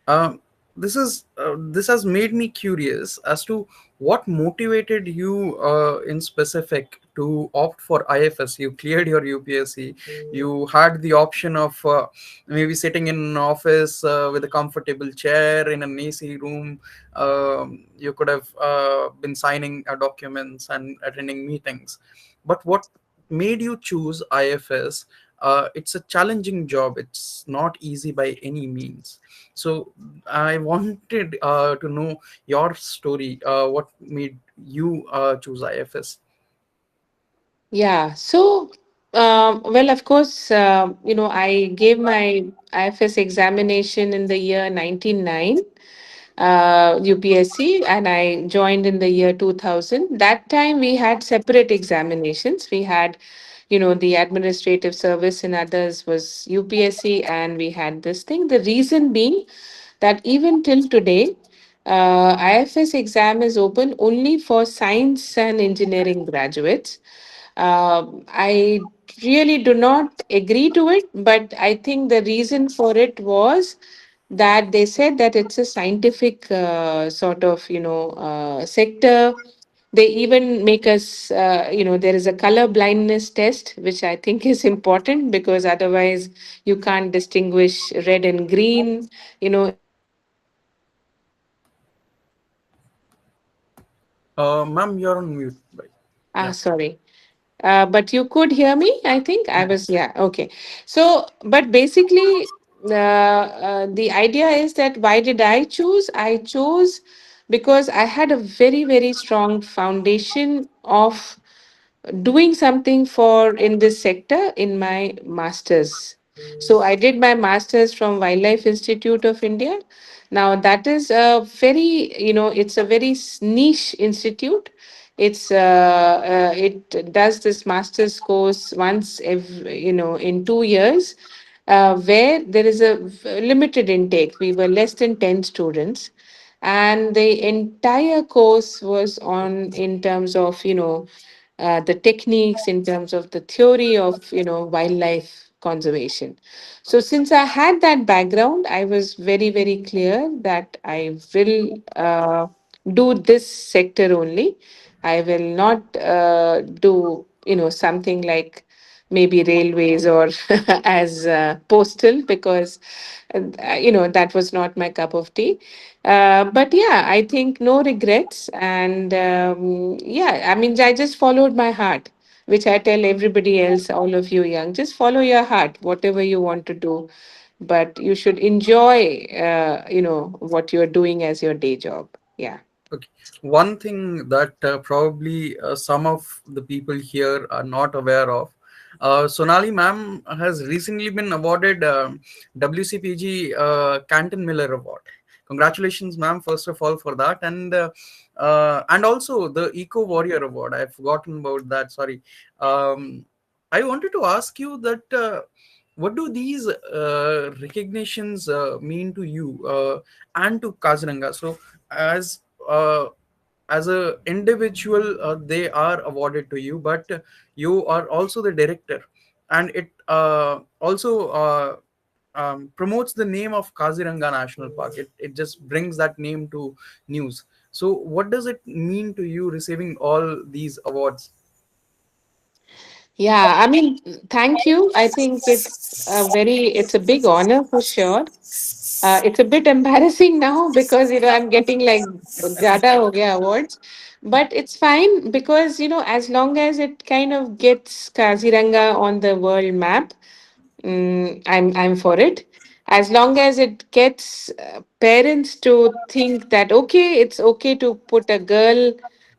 Um, this has made me curious as to what motivated you in specific to opt for IFS. You cleared your UPSC. You had the option of maybe sitting in an office with a comfortable chair in an AC room. You could have been signing documents and attending meetings. But what made you choose IFS? It's a challenging job. It's not easy by any means. So I wanted to know your story. What made you choose IFS? Yeah. So, well, of course, I gave my IFS examination in the year 1999, UPSC, and I joined in the year 2000. That time we had separate examinations. We had, the administrative service and others was UPSC, and we had this thing. The reason being that even till today, IFS exam is open only for science and engineering graduates. I really do not agree to it, but I think the reason for it was that they said that it's a scientific sort of, sector. They even make us, there is a color blindness test, which I think is important, because otherwise you can't distinguish red and green, in the dark. Ma'am, you're on mute. Right. Ah, Yeah. sorry. But you could hear me, I think. I was, yeah, okay. So, but basically, the idea is that why did I choose? I chose because I had a very, very strong foundation of doing something for in this sector in my masters. So I did my masters from Wildlife Institute of India. Now that is a very, it's a very niche institute. It does this master's course once every, in 2 years, where there is a limited intake. We were less than 10 students, and the entire course was on in terms of the techniques, in terms of the theory of wildlife conservation. So since I had that background, I was very, very clear that I will do this sector only. I will not do something like maybe railways or as postal, because that was not my cup of tea. But yeah, I think no regrets. And yeah, I mean, I just followed my heart, which I tell everybody else, all of you young, just follow your heart, whatever you want to do. But you should enjoy, what you're doing as your day job. Yeah. Okay. One thing that probably some of the people here are not aware of, Sonali ma'am has recently been awarded WCPG Canton Miller Award. Congratulations, ma'am, first of all for that, and also the Eco Warrior Award. I've forgotten about that. Sorry. Um, I wanted to ask you that. What do these recognitions mean to you and to Kaziranga? So, as uh, as a individual, they are awarded to you, but you are also the director, and it also promotes the name of Kaziranga National Park. It just brings that name to news. So what does it mean to you receiving all these awards? Yeah, I mean, thank you. I think it's a big honor for sure. It's a bit embarrassing now because I'm getting like Jada Ho Gaya awards, but it's fine because as long as it kind of gets Kaziranga on the world map, I'm for it. As long as it gets parents to think that okay, it's okay to put a girl,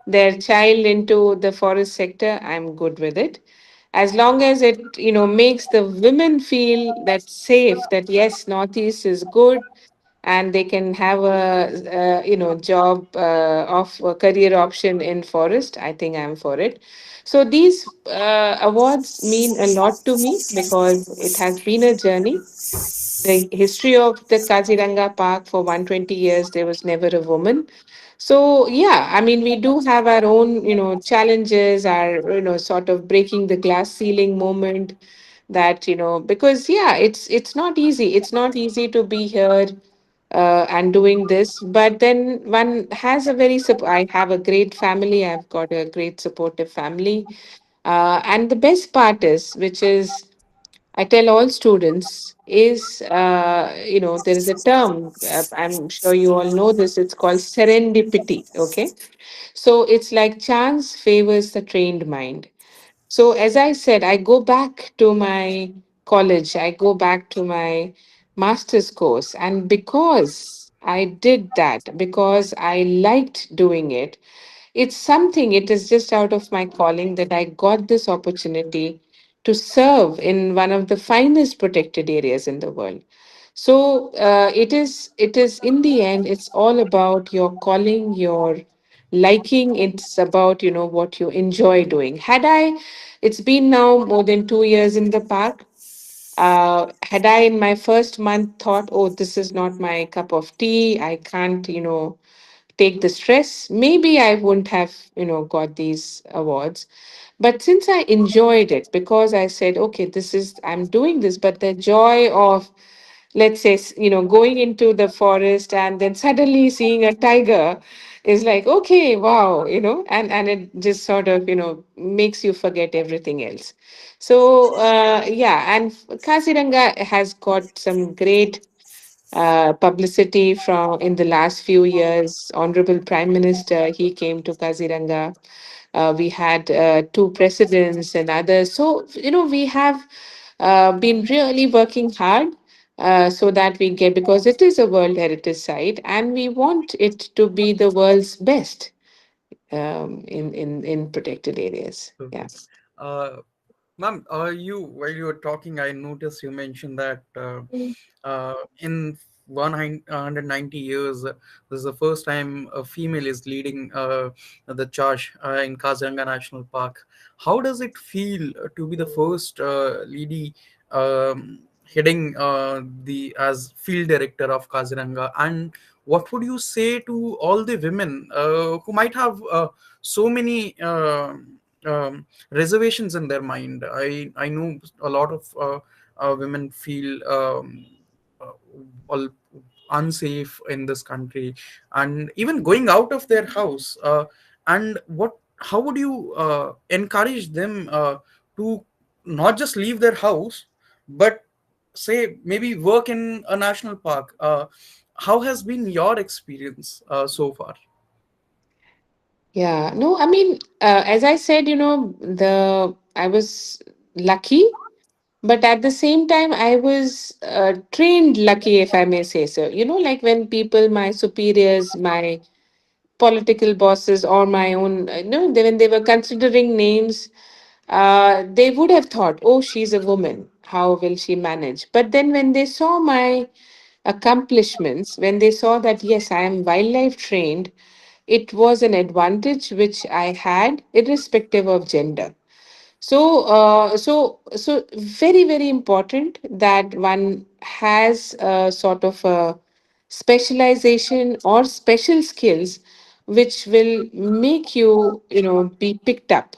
their child into the forest sector, I'm good with it. As long as it makes the women feel that safe, that yes, Northeast is good, and they can have a job of a career option in forest, I think I'm for it. So these awards mean a lot to me because it has been a journey. The history of the Kaziranga Park, for 120 years, there was never a woman. So yeah, I mean, we do have our own, challenges, our, sort of breaking the glass ceiling moment, that, because yeah, it's not easy. It's not easy to be here and doing this, but then one has a I have a great family. I've got a great supportive family. And the best part is, which is I tell all students, is, there is a term, I'm sure you all know this, it's called serendipity. Okay. So it's like chance favors the trained mind. So, as I said, I go back to my college, I go back to my master's course. And because I did that, because I liked doing it, it's something, it is just out of my calling that I got this opportunity to serve in one of the finest protected areas in the world. So it is in the end, it's all about your calling, your liking. It's about what you enjoy doing. It's been now more than 2 years in the park. Had I in my first month thought, oh, this is not my cup of tea, I can't take the stress, maybe I wouldn't have got these awards. But since I enjoyed it, because I said, okay, I'm doing this, but the joy of, let's say, going into the forest and then suddenly seeing a tiger is like, okay, wow, and it just sort of makes you forget everything else. So yeah, and Kaziranga has got some great publicity from in the last few years. Honorable Prime Minister, he came to Kaziranga. We had two presidents and others. So, we have been really working hard so that we get, because it is a World Heritage Site and we want it to be the world's best in protected areas. Yeah. Perfect. Uh, Ma'am, while you were talking, I noticed you mentioned that in 190 years, this is the first time a female is leading the charge in Kaziranga National Park. How does it feel to be the first lady heading the as field director of Kaziranga? And what would you say to all the women who might have so many reservations in their mind? I know a lot of women feel uh, all unsafe in this country, and even going out of their house. And what? How would you encourage them to not just leave their house, but say maybe work in a national park? How has been your experience so far? Yeah, no, I mean, as I said, the I was lucky, but at the same time, I was trained lucky, if I may say so. Like when people, my superiors, my political bosses, or my own, when they were considering names, they would have thought, oh, she's a woman. How will she manage? But then when they saw my accomplishments, when they saw that, yes, I am wildlife trained, it was an advantage which I had, irrespective of gender. So very, very important that one has a sort of a specialization or special skills which will make you, be picked up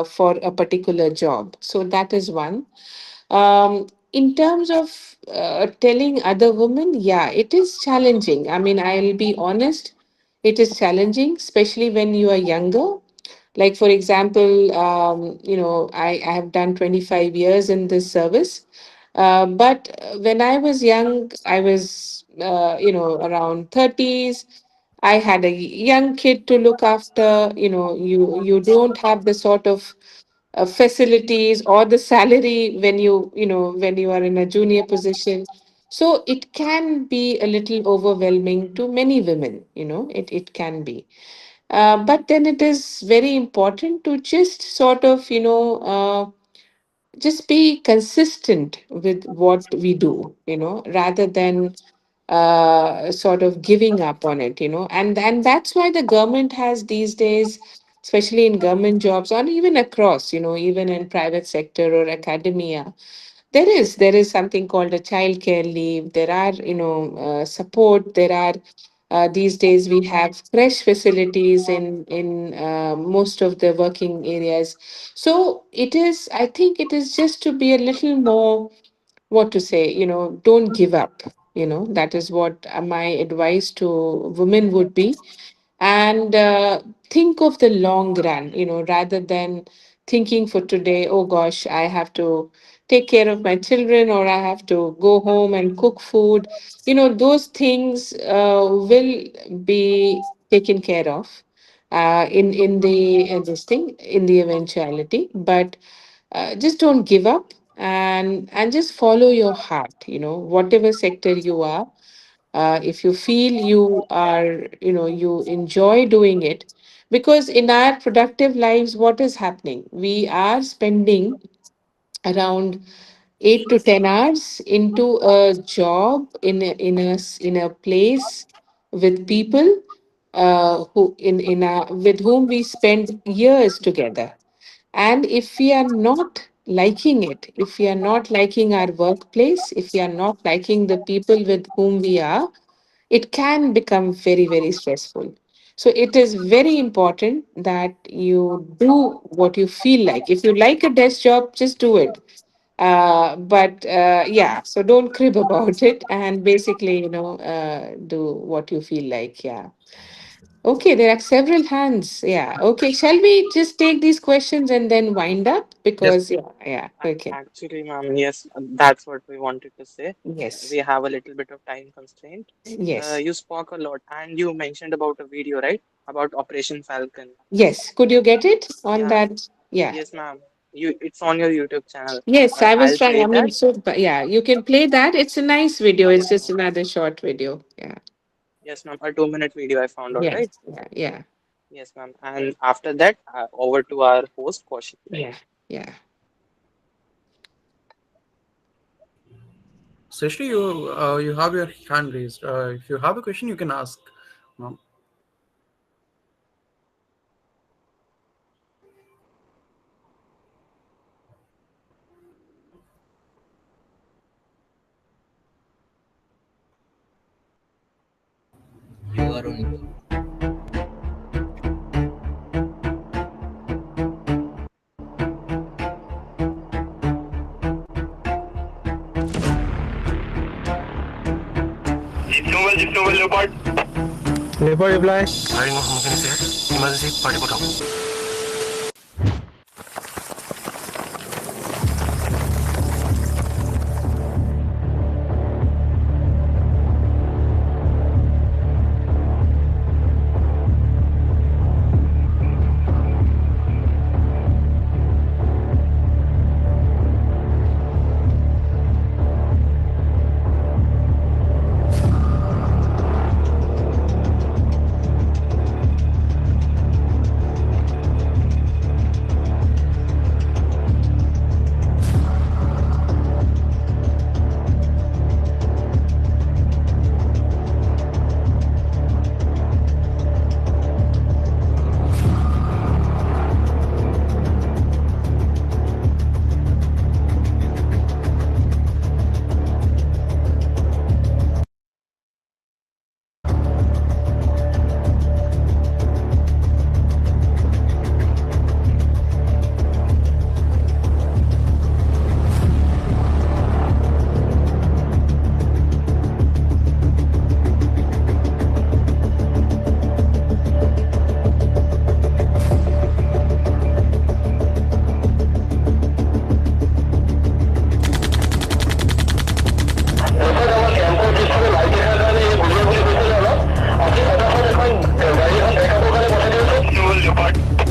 for a particular job. So that is one. In terms of telling other women, yeah, it is challenging. I mean, I'll be honest, it is challenging, especially when you are younger. Like, for example, I have done 25 years in this service. But when I was young, I was, around 30s. I had a young kid to look after. You don't have the sort of facilities or the salary when you are in a junior position. So it can be a little overwhelming to many women. It can be. But then it is very important to just sort of, just be consistent with what we do, rather than sort of giving up on it, and that's why the government has these days, especially in government jobs or even across, even in private sector or academia, there is something called a child care leave. There are, support. There are, these days we have fresh facilities in most of the working areas. So I think it is just to be a little more, what to say, don't give up. That is what my advice to women would be. And think of the long run, rather than thinking for today, oh gosh, I have to take care of my children, or I have to go home and cook food. Those things will be taken care of in the this thing, in the eventuality. But just don't give up, and just follow your heart, whatever sector you are. If you feel you are, you enjoy doing it, because in our productive lives, what is happening, we are spending around 8 to 10 hours into a job in a place with people who in a with whom we spend years together. And if we are not liking it, if we are not liking our workplace, if we are not liking the people with whom we are, it can become very, very stressful. So it is very important that you do what you feel like. If you like a desk job, just do it. But yeah, so don't crib about it, and basically, do what you feel like. Yeah. Okay, there are several hands. Yeah. Okay. Shall we just take these questions and then wind up? Yes. Because, yeah, yeah. Okay. Actually, ma'am, yes, that's what we wanted to say. Yes. We have a little bit of time constraint. Yes. You spoke a lot, and you mentioned about a video, right? About Operation Falcon. Yes. Could you get it on Yeah, that? Yeah. yes, ma'am. It's on your YouTube channel. Yes, I was I'll trying. play I mean, that. so, but yeah, you can play that. It's a nice video. It's just another short video. Yeah. Yes, ma'am. A 2-minute video I found out, right? Yes. Yeah. Yeah. Yes, ma'am. And after that, over to our host, Kaushik. Yeah. Yeah. Srishti, you have your hand raised. If you have a question, you can ask. No. You are on. Leopard. Leopard reply. Hiding of Mumkin is here. Emergency party put out.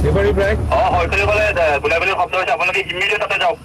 Leopard reply. হয়তো বলে গুলাগুলি শব্দ হৈছে আপোনালোকে immediate তাতে যাওক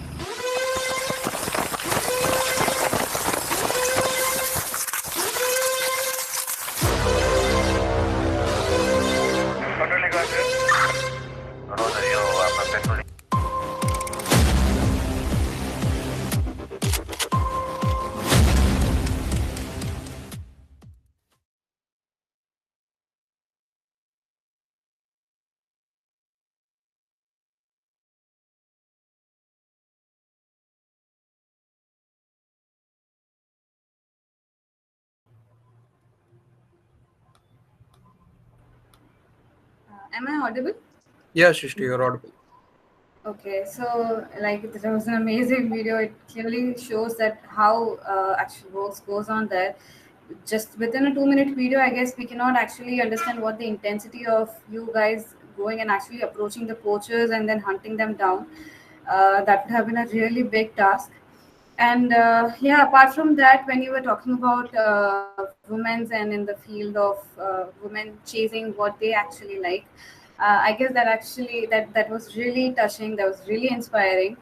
Am I audible? Yeah, Srishti, you're audible. Okay, so like that was an amazing video. It clearly shows that how actual works goes on there. Just within a 2 minute video, I guess we cannot actually understand what the intensity of you guys going and actually approaching the poachers and then hunting them down. That would have been a really big task. And yeah, apart from that, when you were talking about women's and in the field of women chasing what they actually like, I guess that actually that was really touching. That was really inspiring.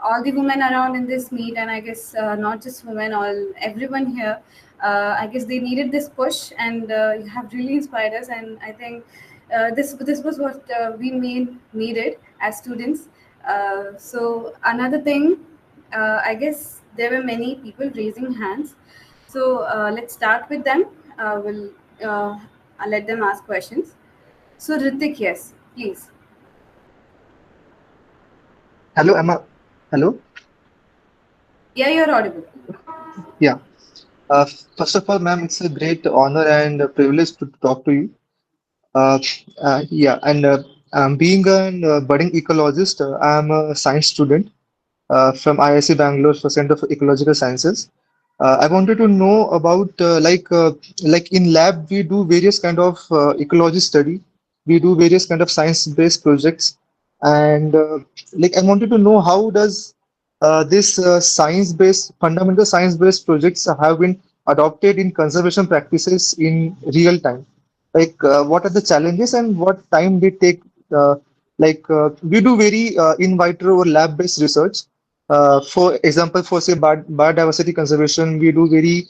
All the women around in this meet, and I guess not just women, all everyone here. I guess they needed this push, and you have really inspired us. And I think this was what we needed as students. So another thing, I guess there were many people raising hands. So let's start with them. Uh, I'll let them ask questions. So Ritik, yes, please. Hello, Emma. Hello. Yeah, you're audible. Yeah. First of all, ma'am, it's a great honor and a privilege to talk to you. Uh, yeah, and being a budding ecologist, I'm a science student from IIC Bangalore for Center for Ecological Sciences. I wanted to know about like in lab we do various kind of ecology study. We do various kind of science-based projects, and like I wanted to know how does this science-based fundamental science-based projects have been adopted in conservation practices in real time. Like what are the challenges and what time they take? We do very in vitro or lab-based research, for example, for say biodiversity conservation, we do very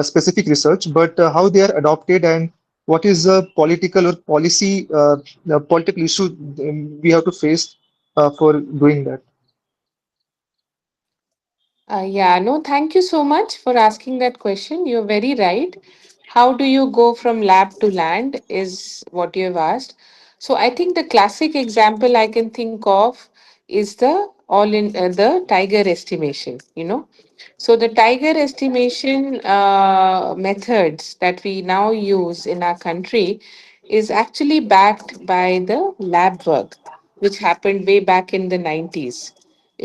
specific research, but how they are adopted and what is the political or political issue we have to face for doing that. Yeah, no, thank you so much for asking that question. You're very right. How do you go from lab to land is what you have asked. So I think the classic example I can think of is the tiger estimation, you know. So the tiger estimation methods that we now use in our country is actually backed by the lab work, which happened way back in the 90s.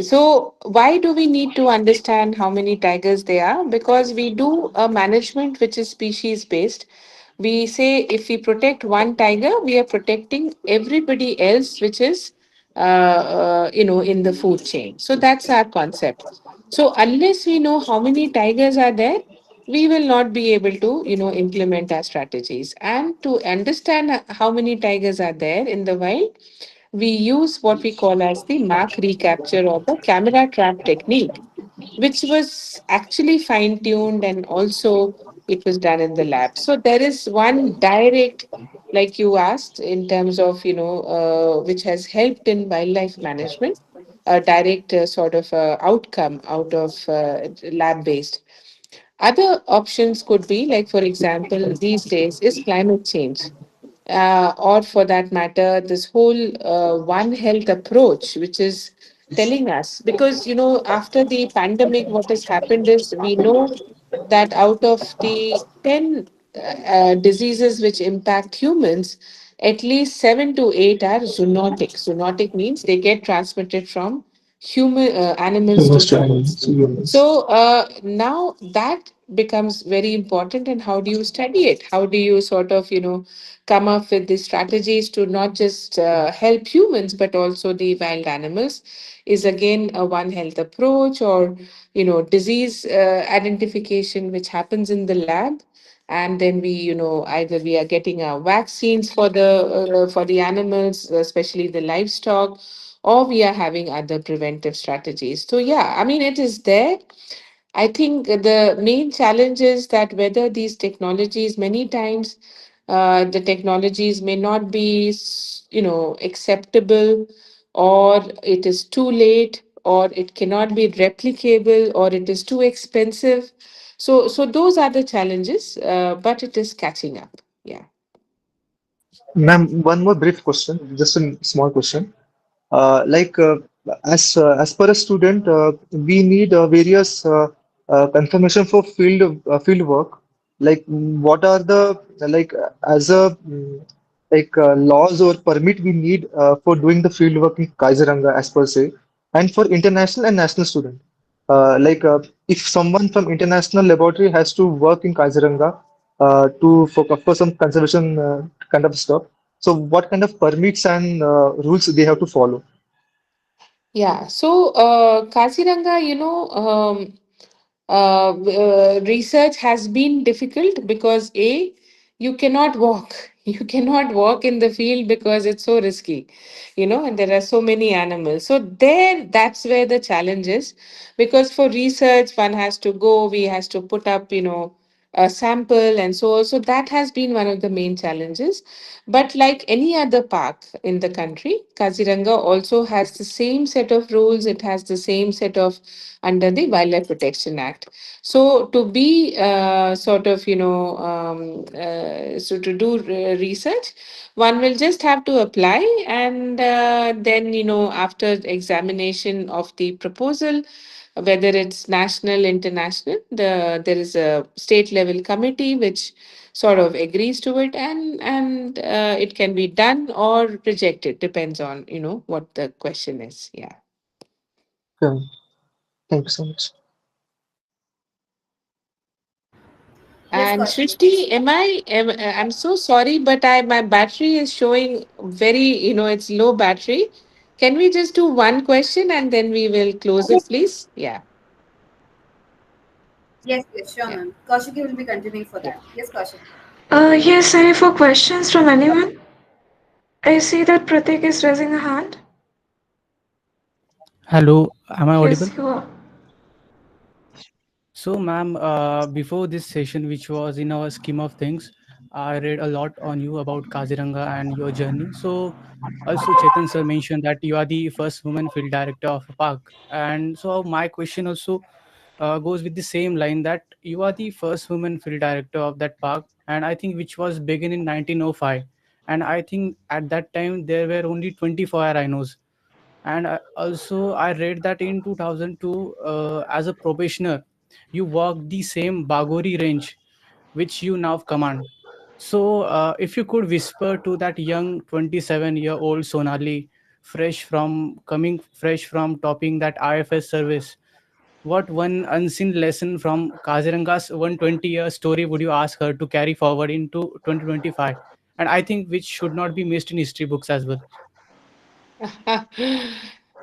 So, why do we need to understand how many tigers there are? Because we do a management which is species based. We say if we protect one tiger, we are protecting everybody else, which is, in the food chain. So that's our concept. So unless we know how many tigers are there, we will not be able to, implement our strategies. And to understand how many tigers are there in the wild, we use what we call as the mark recapture or the camera trap technique, which was actually fine tuned and also it was done in the lab. So there is one direct, like you asked, in terms of, which has helped in wildlife management, a direct sort of outcome out of lab based. Other options could be, like, for example, these days is climate change, or for that matter, this whole One Health approach, which is telling us, because, after the pandemic, what has happened is we know that out of the 10 diseases which impact humans, at least 7 to 8 are zoonotic. Zoonotic means they get transmitted from human animals to Humans to humans. animals, humans. So now that becomes very important. And how do you study it? How do you sort of, come up with the strategies to not just help humans but also the wild animals? Is again a One Health approach, or disease identification which happens in the lab, and then we, either we are getting vaccines for the animals, especially the livestock, or we are having other preventive strategies. So yeah, I mean, it is there. I think the main challenge is that whether these technologies, many times, the technologies may not be, acceptable, or it is too late, or it cannot be replicable, or it is too expensive. So those are the challenges, but it is catching up. Yeah. Ma'am, one more brief question, just a small question. Like as per a student, we need various confirmation for field work. Like what are the like as a laws or permit we need for doing the field work in Kaziranga as per se, and for international and national student. If someone from international laboratory has to work in Kaziranga for some conservation kind of stuff, so what kind of permits and rules they have to follow? Yeah. So, Kaziranga, research has been difficult because A, you cannot walk. You cannot walk in the field because it's so risky, and there are so many animals. So there, that's where the challenge is, because for research, one has to go, we has to put up, a sample and so that has been one of the main challenges. But like any other park in the country, Kaziranga also has the same set of rules. It has the same set of under the Wildlife Protection Act. So to be sort of, so to do research, one will just have to apply, and then, after examination of the proposal, whether it's national, international, there is a state level committee which sort of agrees to it, and it can be done or rejected, depends on, what the question is. Yeah. Okay, thank you so much. Yes, And Kaushik. Shrishti, I'm so sorry, but my battery is showing very, it's low battery. Can we just do one question and then we will close it, please? Yeah, Yes, yes, sure, yeah. ma'am. Kaushik will be continuing for Okay. that. Yes, Kaushik. Yes, any for questions from anyone? I see that Pratik is raising a hand. Hello, am I audible? Yes, you are. So, ma'am, before this session, which was in our scheme of things, I read a lot on you about Kaziranga and your journey. So, also Chetan sir mentioned that you are the first woman field director of a park, and so my question also goes with the same line that you are the first woman field director of that park, and I think which was begun in 1905, and I think at that time there were only 24 rhinos. And also I read that in 2002, as a probationer, you worked the same Bagori range which you now command. So if you could whisper to that young 27-year-old Sonali, fresh from topping that IFS service, what one unseen lesson from Kaziranga's 120-year story would you ask her to carry forward into 2025, and I think which should not be missed in history books as well?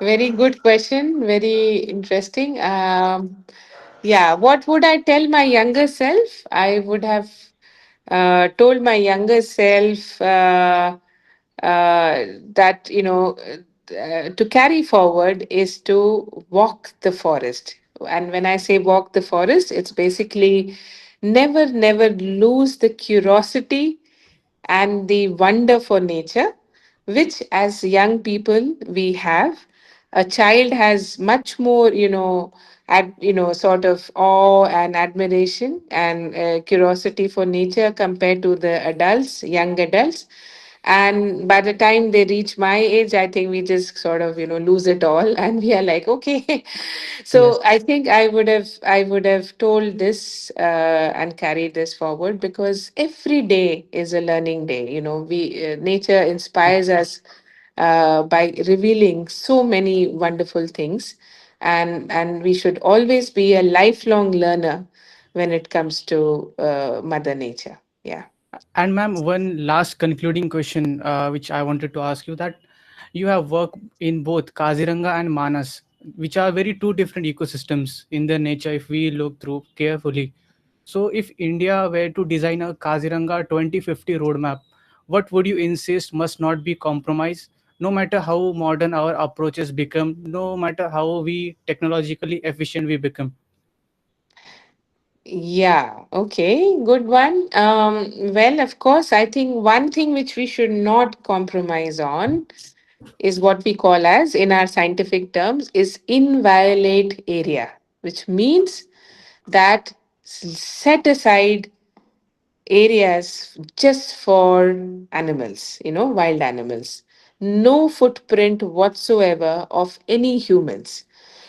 Very good question. Very interesting. Yeah, what would I tell my younger self? I would have told my younger self that, to carry forward is to walk the forest. And when I say walk the forest, it's basically never lose the curiosity and the wonder for nature, which as young people we have. A child has much more, sort of awe and admiration and curiosity for nature compared to the adults, young adults. And by the time they reach my age, I think we just sort of, lose it all and we are like, okay. Yes. So I think I would have told this and carried this forward, because every day is a learning day. We nature inspires us by revealing so many wonderful things, and we should always be a lifelong learner when it comes to Mother Nature. Yeah. And ma'am, one last concluding question, which I wanted to ask you, that you have worked in both Kaziranga and Manas, which are very two different ecosystems in their nature if we look through carefully. So, if India were to design a Kaziranga 2050 roadmap, what would you insist must not be compromised? No matter how modern our approaches become, no matter how we technologically efficient we become. Yeah, okay, good one. Well, of course, I think one thing which we should not compromise on is what we call as, in our scientific terms, is inviolate area, which means that set aside areas just for animals, wild animals. No footprint whatsoever of any humans.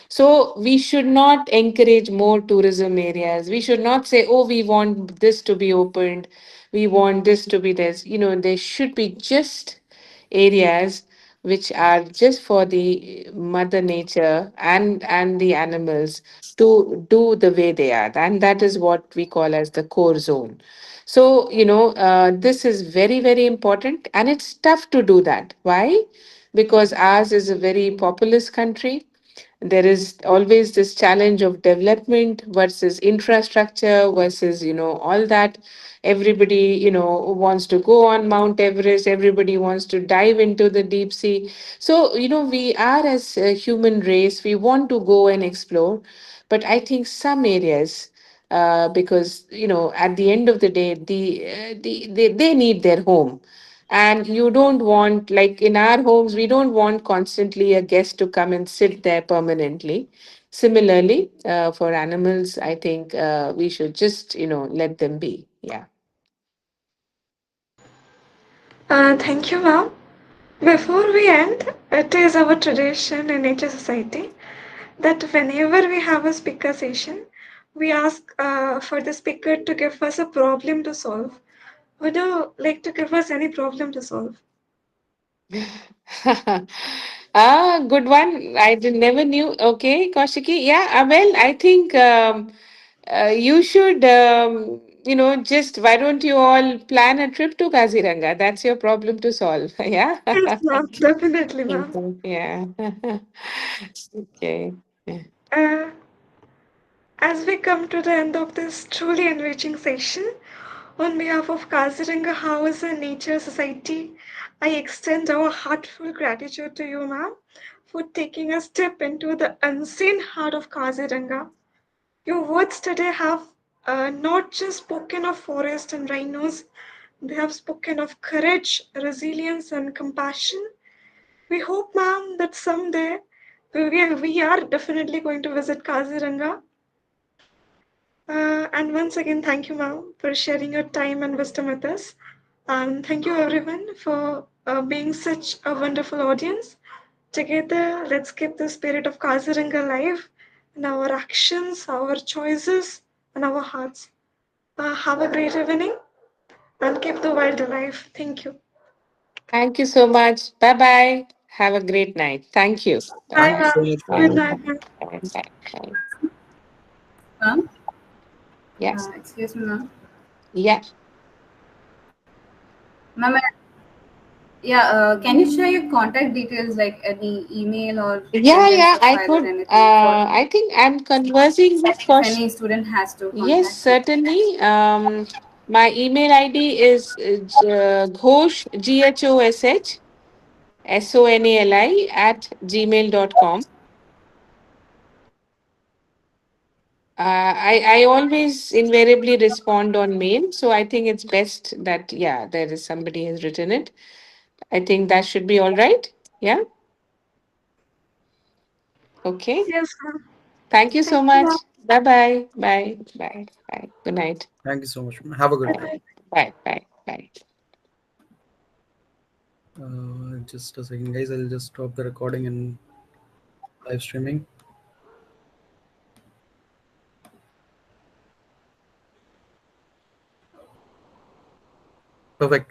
So we should not encourage more tourism areas. We should not say, oh, we want this to be opened, we want this to be this. There should be just areas which are just for the mother nature and the animals to do the way they are, and that is what we call as the core zone. So this is very very important, and it's tough to do that. Why? Because ours is a very populous country. There is always this challenge of development versus infrastructure versus all that. Everybody wants to go on Mount Everest, everybody wants to dive into the deep sea. So we are, as a human race, we want to go and explore, but I think some areas, because at the end of the day, they need their home. And you don't want, like in our homes, we don't want constantly a guest to come and sit there permanently. Similarly, for animals, I think we should just let them be. Yeah. Thank you, ma'am. Before we end, it is our tradition in Nature Society that whenever we have a speaker session, we ask for the speaker to give us a problem to solve. Would you like to give us any problem to solve? Good one. Never knew. Okay, Kaushiki. Yeah, well, I think you should. just why don't you all plan a trip to Kaziranga? That's your problem to solve. Yeah. Yes, ma'am. Definitely, ma'am. Mhm. Yeah. Okay. Yeah. Uh, as we come to the end of this truly enriching session, on behalf of Kaziranga House and Nature Society, I extend our heartfelt gratitude to you, ma'am, for taking a step into the unseen heart of Kaziranga. Your words today have not just spoken of forest and rhinos, they have spoken of courage, resilience, and compassion. We hope, ma'am, that someday we are definitely going to visit Kaziranga. And once again, thank you, ma'am, for sharing your time and wisdom with us. And thank you, everyone, for being such a wonderful audience. Together, let's keep the spirit of Kaziranga alive in our actions, our choices, and our hearts. Have a great evening and keep the wild alive. Thank you. Thank you so much. Bye bye. Have a great night. Thank you. Bye. Bye, Thank you so ma'am. much, Good Bye. ma'am. night, ma'am. Bye. Bye. Bye. Ma'am, Yes. excuse me, ma'am. Yeah. Ma'am, yeah, can you share your contact details, like any email or Yeah, yeah. sentences I file or could. anything, for I think I'm conversing with if Kosh. any student has to Yes, contact you? certainly. My email ID is Ghosh, GHOSH, SONALI @gmail.com. I always invariably respond on mail, so I think it's best that, yeah, there is somebody has written it. I think that should be all right. Yeah. Okay. Yes, ma'am. Thank you Thank so you, ma'am. much. Bye bye. Bye. Bye. Bye. Good night. Thank you so much, ma'am. Have a good Good day. night. Bye. Bye. Bye. Just a second, guys. I'll just stop the recording and live streaming. Perfect.